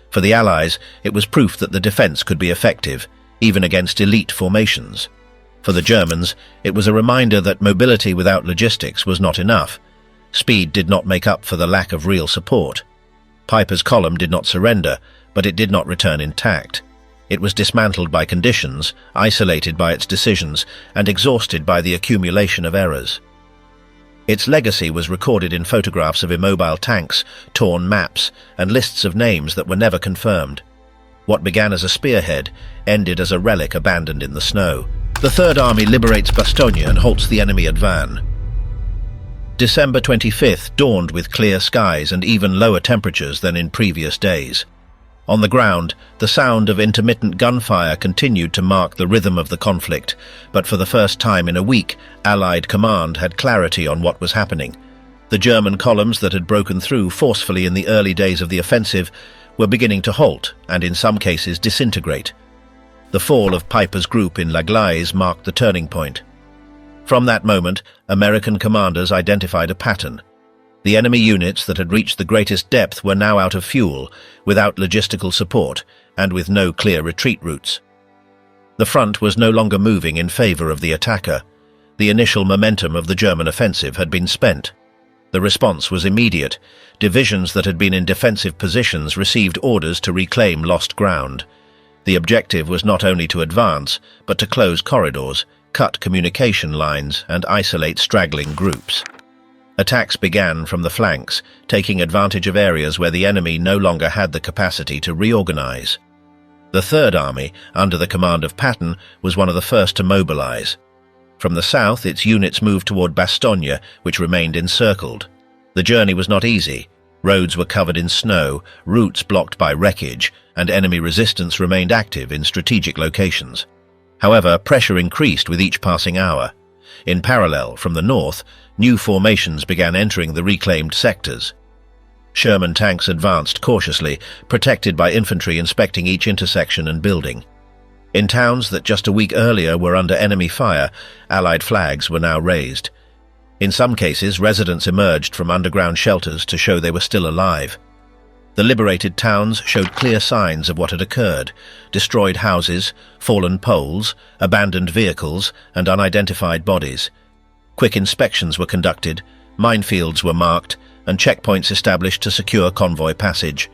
For the Allies, it was proof that the defense could be effective, even against elite formations. For the Germans, it was a reminder that mobility without logistics was not enough. Speed did not make up for the lack of real support. Peiper's column did not surrender, but it did not return intact. It was dismantled by conditions, isolated by its decisions, and exhausted by the accumulation of errors. Its legacy was recorded in photographs of immobile tanks, torn maps, and lists of names that were never confirmed. What began as a spearhead ended as a relic abandoned in the snow. The Third Army liberates Bastogne and halts the enemy at Vannes. December 25th dawned with clear skies and even lower temperatures than in previous days. On the ground, the sound of intermittent gunfire continued to mark the rhythm of the conflict, but for the first time in a week, Allied command had clarity on what was happening. The German columns that had broken through forcefully in the early days of the offensive were beginning to halt and in some cases disintegrate. The fall of Peiper's group in Gleize marked the turning point. From that moment, American commanders identified a pattern. The enemy units that had reached the greatest depth were now out of fuel, without logistical support, and with no clear retreat routes. The front was no longer moving in favor of the attacker. The initial momentum of the German offensive had been spent. The response was immediate. Divisions that had been in defensive positions received orders to reclaim lost ground. The objective was not only to advance, but to close corridors, cut communication lines, and isolate straggling groups. Attacks began from the flanks, taking advantage of areas where the enemy no longer had the capacity to reorganize. The Third Army, under the command of Patton, was one of the first to mobilize. From the south, its units moved toward Bastogne, which remained encircled. The journey was not easy. Roads were covered in snow, routes blocked by wreckage, and enemy resistance remained active in strategic locations. However, pressure increased with each passing hour. In parallel, from the north, new formations began entering the reclaimed sectors. Sherman tanks advanced cautiously, protected by infantry inspecting each intersection and building. In towns that just a week earlier were under enemy fire, Allied flags were now raised. In some cases, residents emerged from underground shelters to show they were still alive. The liberated towns showed clear signs of what had occurred: destroyed houses, fallen poles, abandoned vehicles, and unidentified bodies. Quick inspections were conducted, minefields were marked, and checkpoints established to secure convoy passage.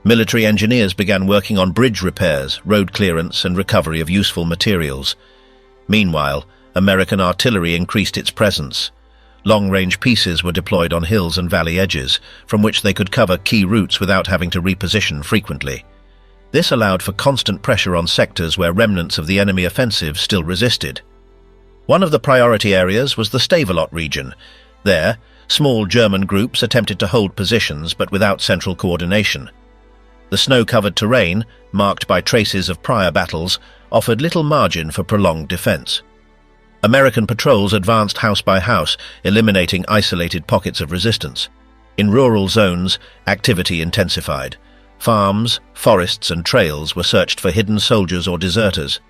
Military engineers began working on bridge repairs, road clearance, and recovery of useful materials. Meanwhile, American artillery increased its presence. Long-range pieces were deployed on hills and valley edges, from which they could cover key routes without having to reposition frequently. This allowed for constant pressure on sectors where remnants of the enemy offensive still resisted. One of the priority areas was the Stavelot region. There, small German groups attempted to hold positions but without central coordination. The snow-covered terrain, marked by traces of prior battles, offered little margin for prolonged defense. American patrols advanced house by house, eliminating isolated pockets of resistance. In rural zones, activity intensified. Farms, forests, and trails were searched for hidden soldiers or deserters.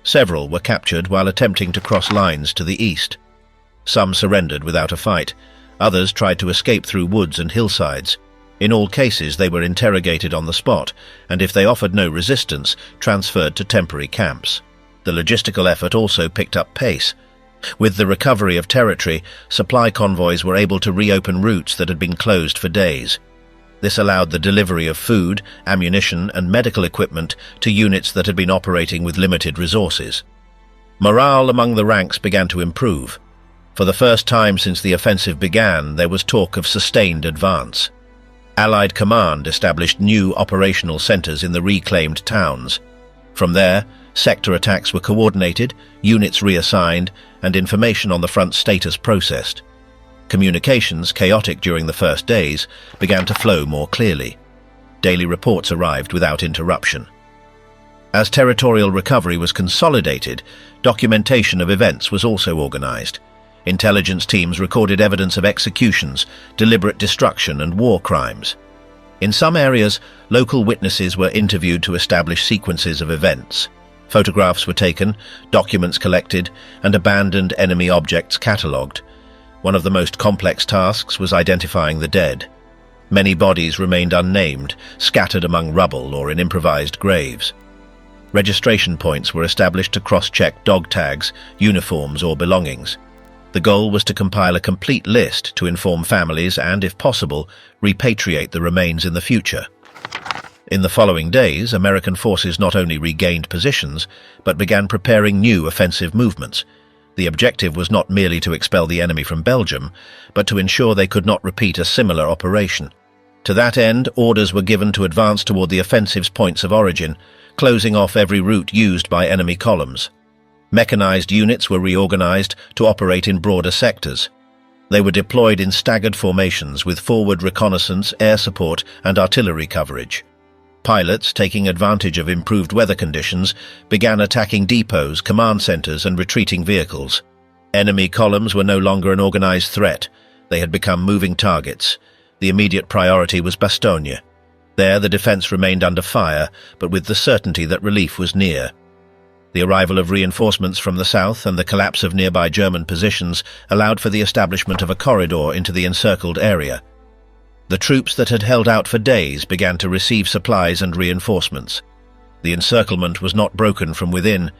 Several were captured while attempting to cross lines to the east. Some surrendered without a fight. Others tried to escape through woods and hillsides. In all cases, they were interrogated on the spot, and if they offered no resistance, transferred to temporary camps. The logistical effort also picked up pace. With the recovery of territory, supply convoys were able to reopen routes that had been closed for days. This allowed the delivery of food, ammunition, and medical equipment to units that had been operating with limited resources. Morale among the ranks began to improve. For the first time since the offensive began, there was talk of sustained advance. Allied command established new operational centers in the reclaimed towns. From there, sector attacks were coordinated, units reassigned, and information on the front status processed. Communications, chaotic during the first days, began to flow more clearly. Daily reports arrived without interruption. As territorial recovery was consolidated, documentation of events was also organized. Intelligence teams recorded evidence of executions, deliberate destruction, and war crimes. In some areas, local witnesses were interviewed to establish sequences of events. Photographs were taken, documents collected, and abandoned enemy objects catalogued. One of the most complex tasks was identifying the dead. Many bodies remained unnamed, scattered among rubble or in improvised graves. Registration points were established to cross-check dog tags, uniforms, or belongings. The goal was to compile a complete list to inform families and, if possible, repatriate the remains in the future. In the following days, American forces not only regained positions, but began preparing new offensive movements. The objective was not merely to expel the enemy from Belgium, but to ensure they could not repeat a similar operation. To that end, orders were given to advance toward the offensive's points of origin, closing off every route used by enemy columns. Mechanized units were reorganized to operate in broader sectors. They were deployed in staggered formations with forward reconnaissance, air support, and artillery coverage. Pilots, taking advantage of improved weather conditions, began attacking depots, command centers, and retreating vehicles. Enemy columns were no longer an organized threat. They had become moving targets. The immediate priority was Bastogne. There, the defense remained under fire, but with the certainty that relief was near. The arrival of reinforcements from the south and the collapse of nearby German positions allowed for the establishment of a corridor into the encircled area. The troops that had held out for days began to receive supplies and reinforcements. The encirclement was not broken from within,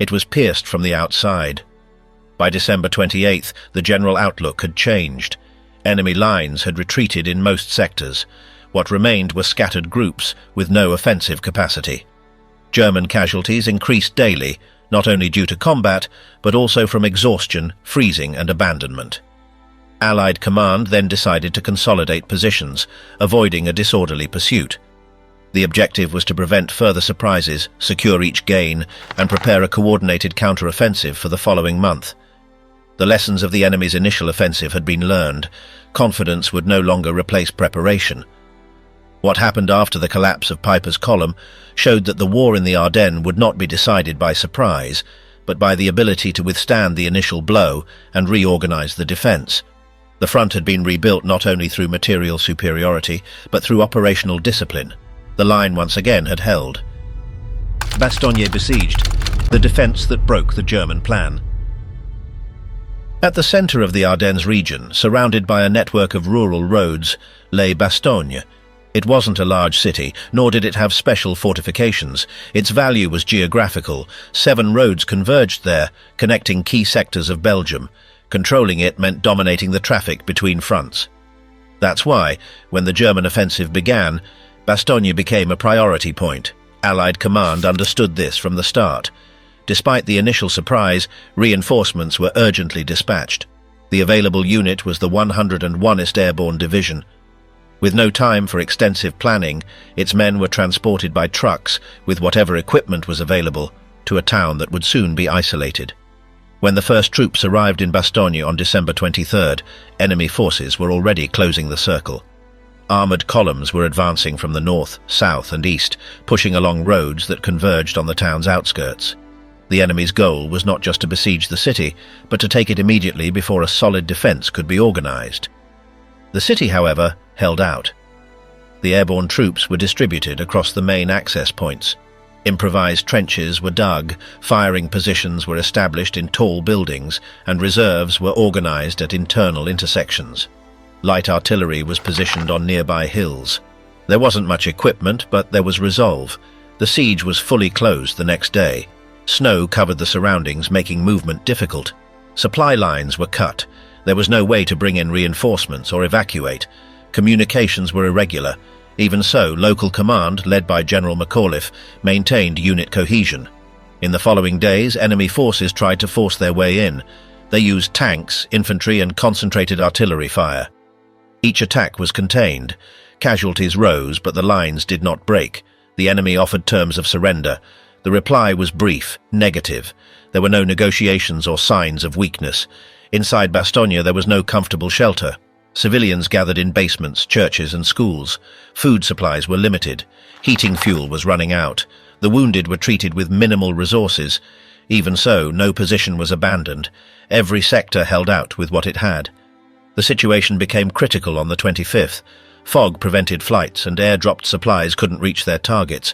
It was pierced from the outside. By December 28th, the general outlook had changed. Enemy lines had retreated in most sectors. What remained were scattered groups with no offensive capacity. German casualties increased daily, not only due to combat, but also from exhaustion, freezing and abandonment. Allied command then decided to consolidate positions, avoiding a disorderly pursuit. The objective was to prevent further surprises, secure each gain, and prepare a coordinated counteroffensive for the following month. The lessons of the enemy's initial offensive had been learned. Confidence would no longer replace preparation. What happened after the collapse of Peiper's column showed that the war in the Ardennes would not be decided by surprise, but by the ability to withstand the initial blow and reorganize the defense. The front had been rebuilt not only through material superiority, but through operational discipline. The line once again had held. Bastogne besieged, the defense that broke the German plan. At the center of the Ardennes region, surrounded by a network of rural roads, lay Bastogne. It wasn't a large city, nor did it have special fortifications. Its value was geographical. 7 roads converged there, connecting key sectors of Belgium. Controlling it meant dominating the traffic between fronts. That's why, when the German offensive began, Bastogne became a priority point. Allied command understood this from the start. Despite the initial surprise, reinforcements were urgently dispatched. The available unit was the 101st Airborne Division. With no time for extensive planning, its men were transported by trucks, with whatever equipment was available, to a town that would soon be isolated. When the first troops arrived in Bastogne on December 23rd, enemy forces were already closing the circle. Armoured columns were advancing from the north, south and east, pushing along roads that converged on the town's outskirts. The enemy's goal was not just to besiege the city, but to take it immediately before a solid defence could be organised. The city, however, held out. The airborne troops were distributed across the main access points. Improvised trenches were dug, firing positions were established in tall buildings, and reserves were organised at internal intersections. Light artillery was positioned on nearby hills. There wasn't much equipment, but there was resolve. The siege was fully closed the next day. Snow covered the surroundings, making movement difficult. Supply lines were cut. There was no way to bring in reinforcements or evacuate. Communications were irregular. Even so, local command, led by General McAuliffe, maintained unit cohesion. In the following days, enemy forces tried to force their way in. They used tanks, infantry, and concentrated artillery fire. Each attack was contained. Casualties rose, but the lines did not break. The enemy offered terms of surrender. The reply was brief, negative. There were no negotiations or signs of weakness. Inside Bastogne, there was no comfortable shelter. Civilians gathered in basements, churches and schools. Food supplies were limited. Heating fuel was running out. The wounded were treated with minimal resources. Even so, no position was abandoned. Every sector held out with what it had. The situation became critical on the 25th. Fog prevented flights and air-dropped supplies couldn't reach their targets.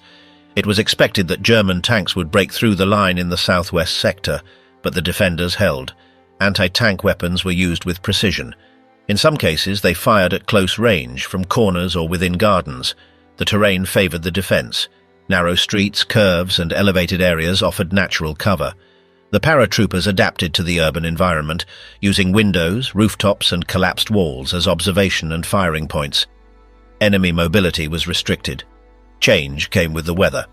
It was expected that German tanks would break through the line in the southwest sector, but the defenders held. Anti-tank weapons were used with precision. In some cases, they fired at close range, from corners or within gardens. The terrain favored the defense. Narrow streets, curves, and elevated areas offered natural cover. The paratroopers adapted to the urban environment, using windows, rooftops, and collapsed walls as observation and firing points. Enemy mobility was restricted. Change came with the weather.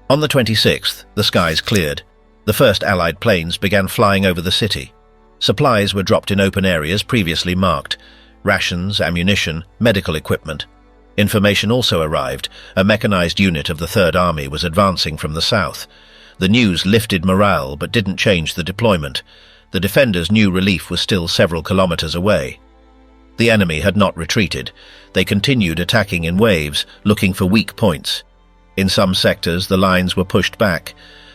On the 26th, the skies cleared. The first Allied planes began flying over the city. Supplies were dropped in open areas previously marked: rations, ammunition, medical equipment. Information also arrived. A mechanized unit of the Third Army was advancing from the south. The news lifted morale but didn't change the deployment. The defenders knew relief was still several kilometers away. The enemy had not retreated. They continued attacking in waves, looking for weak points. In some sectors, the lines were pushed back,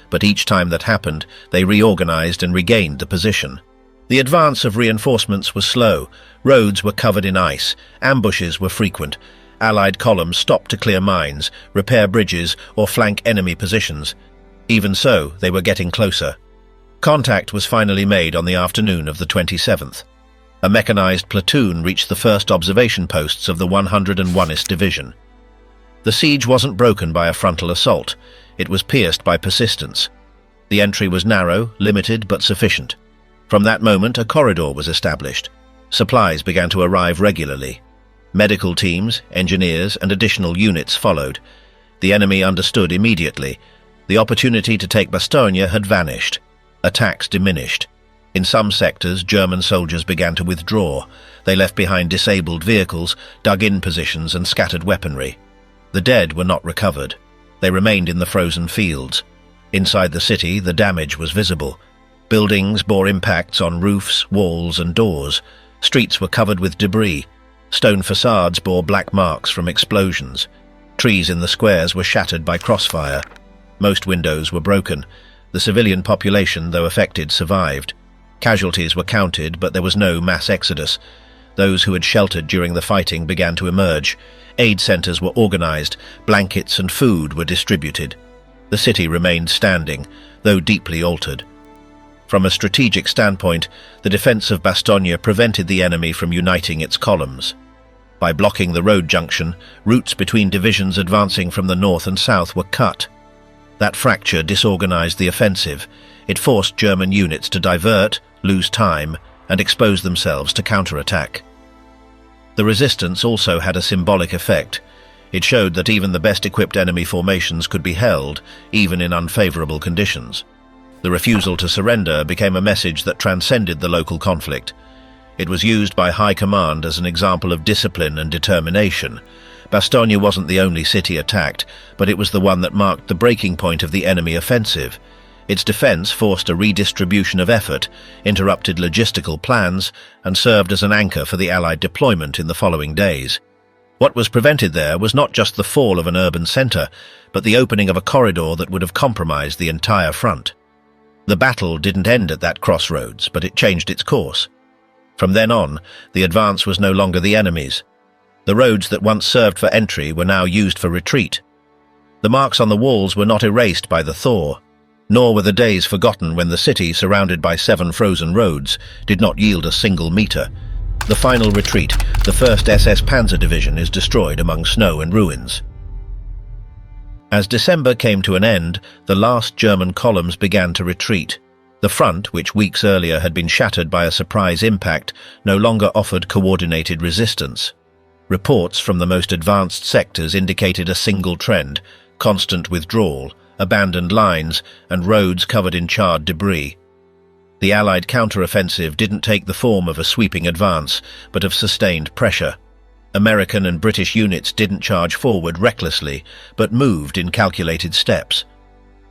but each time that happened, they reorganized and regained the position. The advance of reinforcements was slow. Roads were covered in ice. Ambushes were frequent. Allied columns stopped to clear mines, repair bridges, or flank enemy positions. Even so, they were getting closer. Contact was finally made on the afternoon of the 27th. A mechanized platoon reached the first observation posts of the 101st Division. The siege wasn't broken by a frontal assault. It was pierced by persistence. The entry was narrow, limited, but sufficient. From that moment, a corridor was established. Supplies began to arrive regularly. Medical teams, engineers, and additional units followed. The enemy understood immediately. The opportunity to take Bastogne had vanished. Attacks diminished. In some sectors, German soldiers began to withdraw. They left behind disabled vehicles, dug-in positions, and scattered weaponry. The dead were not recovered. They remained in the frozen fields. Inside the city, the damage was visible. Buildings bore impacts on roofs, walls, and doors. Streets were covered with debris. Stone facades bore black marks from explosions. Trees in the squares were shattered by crossfire. Most windows were broken. The civilian population, though affected, survived. Casualties were counted, but there was no mass exodus. Those who had sheltered during the fighting began to emerge. Aid centers were organized. Blankets and food were distributed. The city remained standing, though deeply altered. From a strategic standpoint, the defense of Bastogne prevented the enemy from uniting its columns. By blocking the road junction, routes between divisions advancing from the north and south were cut. That fracture disorganized the offensive. It forced German units to divert, lose time, and expose themselves to counterattack. The resistance also had a symbolic effect. It showed that even the best-equipped enemy formations could be held, even in unfavorable conditions. The refusal to surrender became a message that transcended the local conflict. It was used by High Command as an example of discipline and determination. Bastogne wasn't the only city attacked, but it was the one that marked the breaking point of the enemy offensive. Its defense forced a redistribution of effort, interrupted logistical plans, and served as an anchor for the Allied deployment in the following days. What was prevented there was not just the fall of an urban centre, but the opening of a corridor that would have compromised the entire front. The battle didn't end at that crossroads, but it changed its course. From then on, the advance was no longer the enemy's. The roads that once served for entry were now used for retreat. The marks on the walls were not erased by the thaw, nor were the days forgotten when the city, surrounded by 7 frozen roads, did not yield a single metre. The final retreat, the 1st SS Panzer Division, is destroyed among snow and ruins. As December came to an end, the last German columns began to retreat. The front, which weeks earlier had been shattered by a surprise impact, no longer offered coordinated resistance. Reports from the most advanced sectors indicated a single trend: constant withdrawal, abandoned lines, and roads covered in charred debris. The Allied counteroffensive didn't take the form of a sweeping advance, but of sustained pressure. American and British units didn't charge forward recklessly, but moved in calculated steps.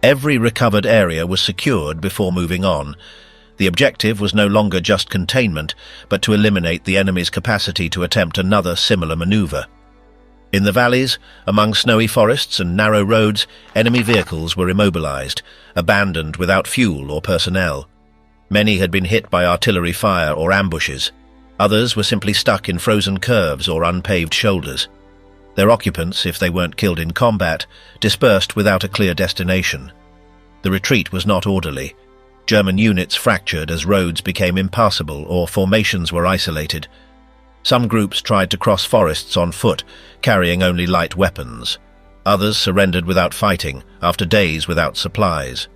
Every recovered area was secured before moving on. The objective was no longer just containment, but to eliminate the enemy's capacity to attempt another similar maneuver. In the valleys, among snowy forests and narrow roads, enemy vehicles were immobilized, abandoned without fuel or personnel. Many had been hit by artillery fire or ambushes. Others were simply stuck in frozen curves or unpaved shoulders. Their occupants, if they weren't killed in combat, dispersed without a clear destination. The retreat was not orderly. German units fractured as roads became impassable or formations were isolated. Some groups tried to cross forests on foot, carrying only light weapons. Others surrendered without fighting, after days without supplies.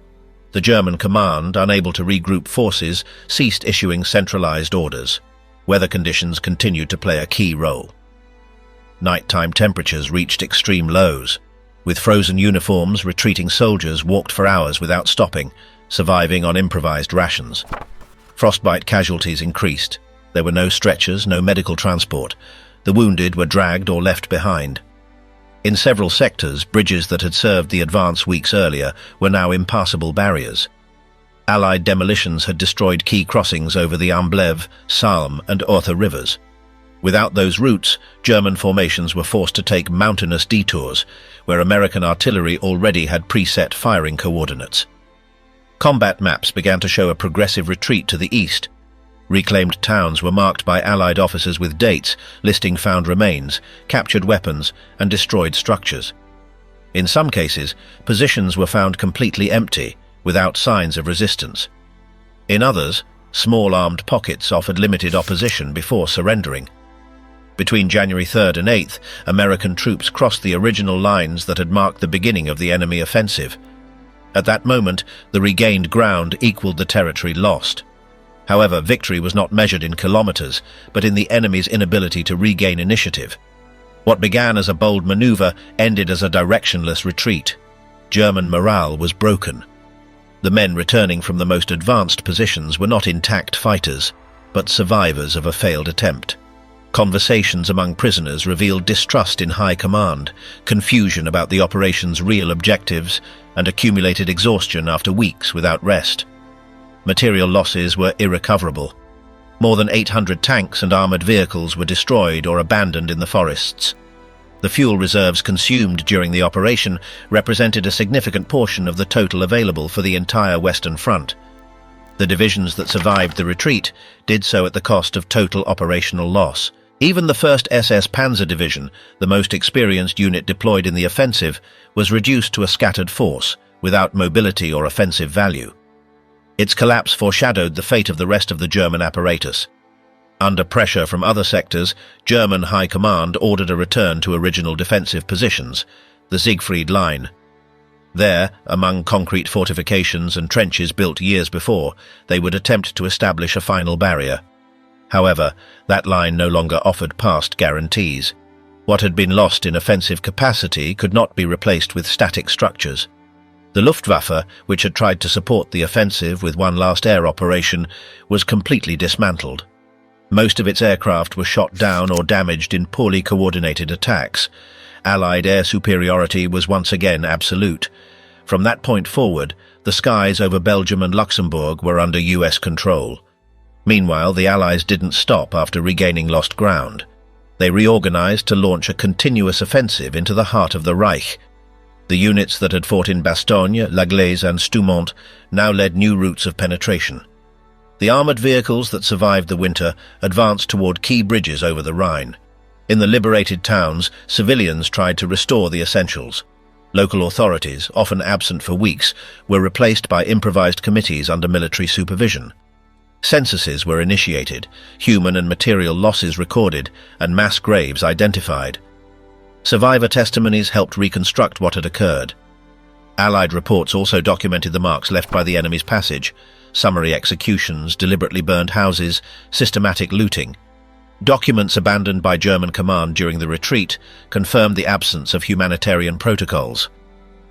The German command, unable to regroup forces, ceased issuing centralized orders. Weather conditions continued to play a key role. Nighttime temperatures reached extreme lows. With frozen uniforms, retreating soldiers walked for hours without stopping, surviving on improvised rations. Frostbite casualties increased. There were no stretchers, no medical transport. The wounded were dragged or left behind. In several sectors, bridges that had served the advance weeks earlier were now impassable barriers. Allied demolitions had destroyed key crossings over the Amblève, Salm, and Orthe rivers. Without those routes, German formations were forced to take mountainous detours, where American artillery already had preset firing coordinates. Combat maps began to show a progressive retreat to the east. Reclaimed towns were marked by Allied officers with dates, listing found remains, captured weapons, and destroyed structures. In some cases, positions were found completely empty, without signs of resistance. In others, small armed pockets offered limited opposition before surrendering. Between January 3rd and 8th, American troops crossed the original lines that had marked the beginning of the enemy offensive. At that moment, the regained ground equaled the territory lost. However, victory was not measured in kilometers, but in the enemy's inability to regain initiative. What began as a bold maneuver ended as a directionless retreat. German morale was broken. The men returning from the most advanced positions were not intact fighters, but survivors of a failed attempt. Conversations among prisoners revealed distrust in high command, confusion about the operation's real objectives, and accumulated exhaustion after weeks without rest. Material losses were irrecoverable. More than 800 tanks and armored vehicles were destroyed or abandoned in the forests. The fuel reserves consumed during the operation represented a significant portion of the total available for the entire Western Front. The divisions that survived the retreat did so at the cost of total operational loss. Even the 1st SS Panzer Division, the most experienced unit deployed in the offensive, was reduced to a scattered force, without mobility or offensive value. Its collapse foreshadowed the fate of the rest of the German apparatus. Under pressure from other sectors, German High Command ordered a return to original defensive positions, the Siegfried Line. There, among concrete fortifications and trenches built years before, they would attempt to establish a final barrier. However, that line no longer offered past guarantees. What had been lost in offensive capacity could not be replaced with static structures. The Luftwaffe, which had tried to support the offensive with one last air operation, was completely dismantled. Most of its aircraft were shot down or damaged in poorly coordinated attacks. Allied air superiority was once again absolute. From that point forward, the skies over Belgium and Luxembourg were under US control. Meanwhile, the Allies didn't stop after regaining lost ground. They reorganized to launch a continuous offensive into the heart of the Reich. The units that had fought in Bastogne, Gleize and Stoumont now led new routes of penetration. The armored vehicles that survived the winter advanced toward key bridges over the Rhine. In the liberated towns, civilians tried to restore the essentials. Local authorities, often absent for weeks, were replaced by improvised committees under military supervision. Censuses were initiated, human and material losses recorded, and mass graves identified. Survivor testimonies helped reconstruct what had occurred. Allied reports also documented the marks left by the enemy's passage: summary executions, deliberately burned houses, systematic looting. Documents abandoned by German command during the retreat confirmed the absence of humanitarian protocols.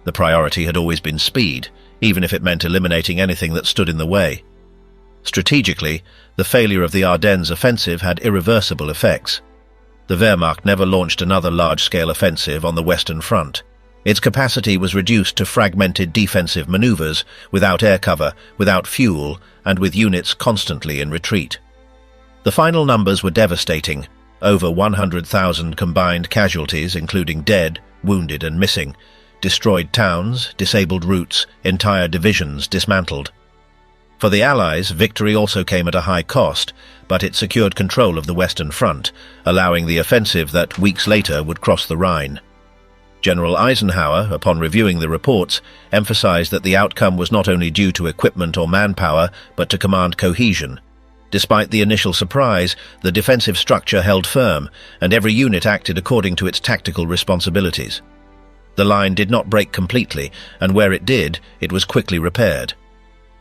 The priority had always been speed, even if it meant eliminating anything that stood in the way. Strategically, the failure of the Ardennes offensive had irreversible effects. The Wehrmacht never launched another large-scale offensive on the Western Front. Its capacity was reduced to fragmented defensive maneuvers, without air cover, without fuel, and with units constantly in retreat. The final numbers were devastating: over 100,000 combined casualties, including dead, wounded and missing, destroyed towns, disabled routes, entire divisions dismantled. For the Allies, victory also came at a high cost, but it secured control of the Western Front, allowing the offensive that weeks later would cross the Rhine. General Eisenhower, upon reviewing the reports, emphasized that the outcome was not only due to equipment or manpower, but to command cohesion. Despite the initial surprise, the defensive structure held firm, and every unit acted according to its tactical responsibilities. The line did not break completely, and where it did, it was quickly repaired.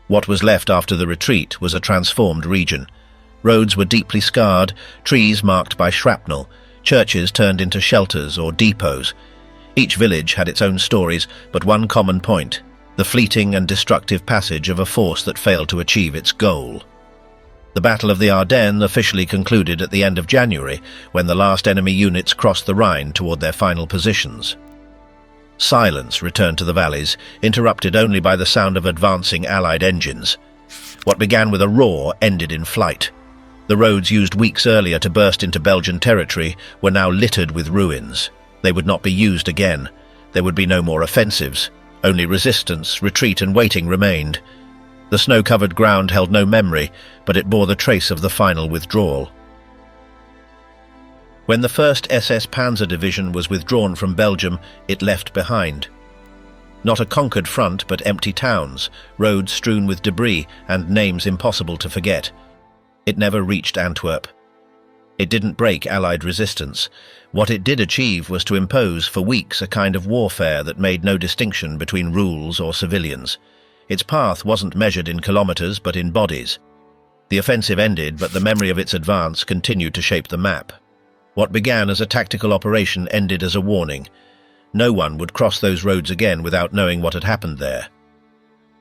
What was left after the retreat was a transformed region. Roads were deeply scarred, trees marked by shrapnel, churches turned into shelters or depots. Each village had its own stories, but one common point: the fleeting and destructive passage of a force that failed to achieve its goal. The Battle of the Ardennes officially concluded at the end of January, when the last enemy units crossed the Rhine toward their final positions. Silence returned to the valleys, interrupted only by the sound of advancing Allied engines. What began with a roar ended in flight. The roads used weeks earlier to burst into Belgian territory were now littered with ruins. They would not be used again. There would be no more offensives. Only resistance, retreat and waiting remained. The snow-covered ground held no memory, but it bore the trace of the final withdrawal. When the 1st SS Panzer Division was withdrawn from Belgium, it left behind not a conquered front, but empty towns, roads strewn with debris, and names impossible to forget. It never reached Antwerp. It didn't break Allied resistance. What it did achieve was to impose for weeks a kind of warfare that made no distinction between rules or civilians. Its path wasn't measured in kilometers but in bodies. The offensive ended, but the memory of its advance continued to shape the map. What began as a tactical operation ended as a warning. No one would cross those roads again without knowing what had happened there.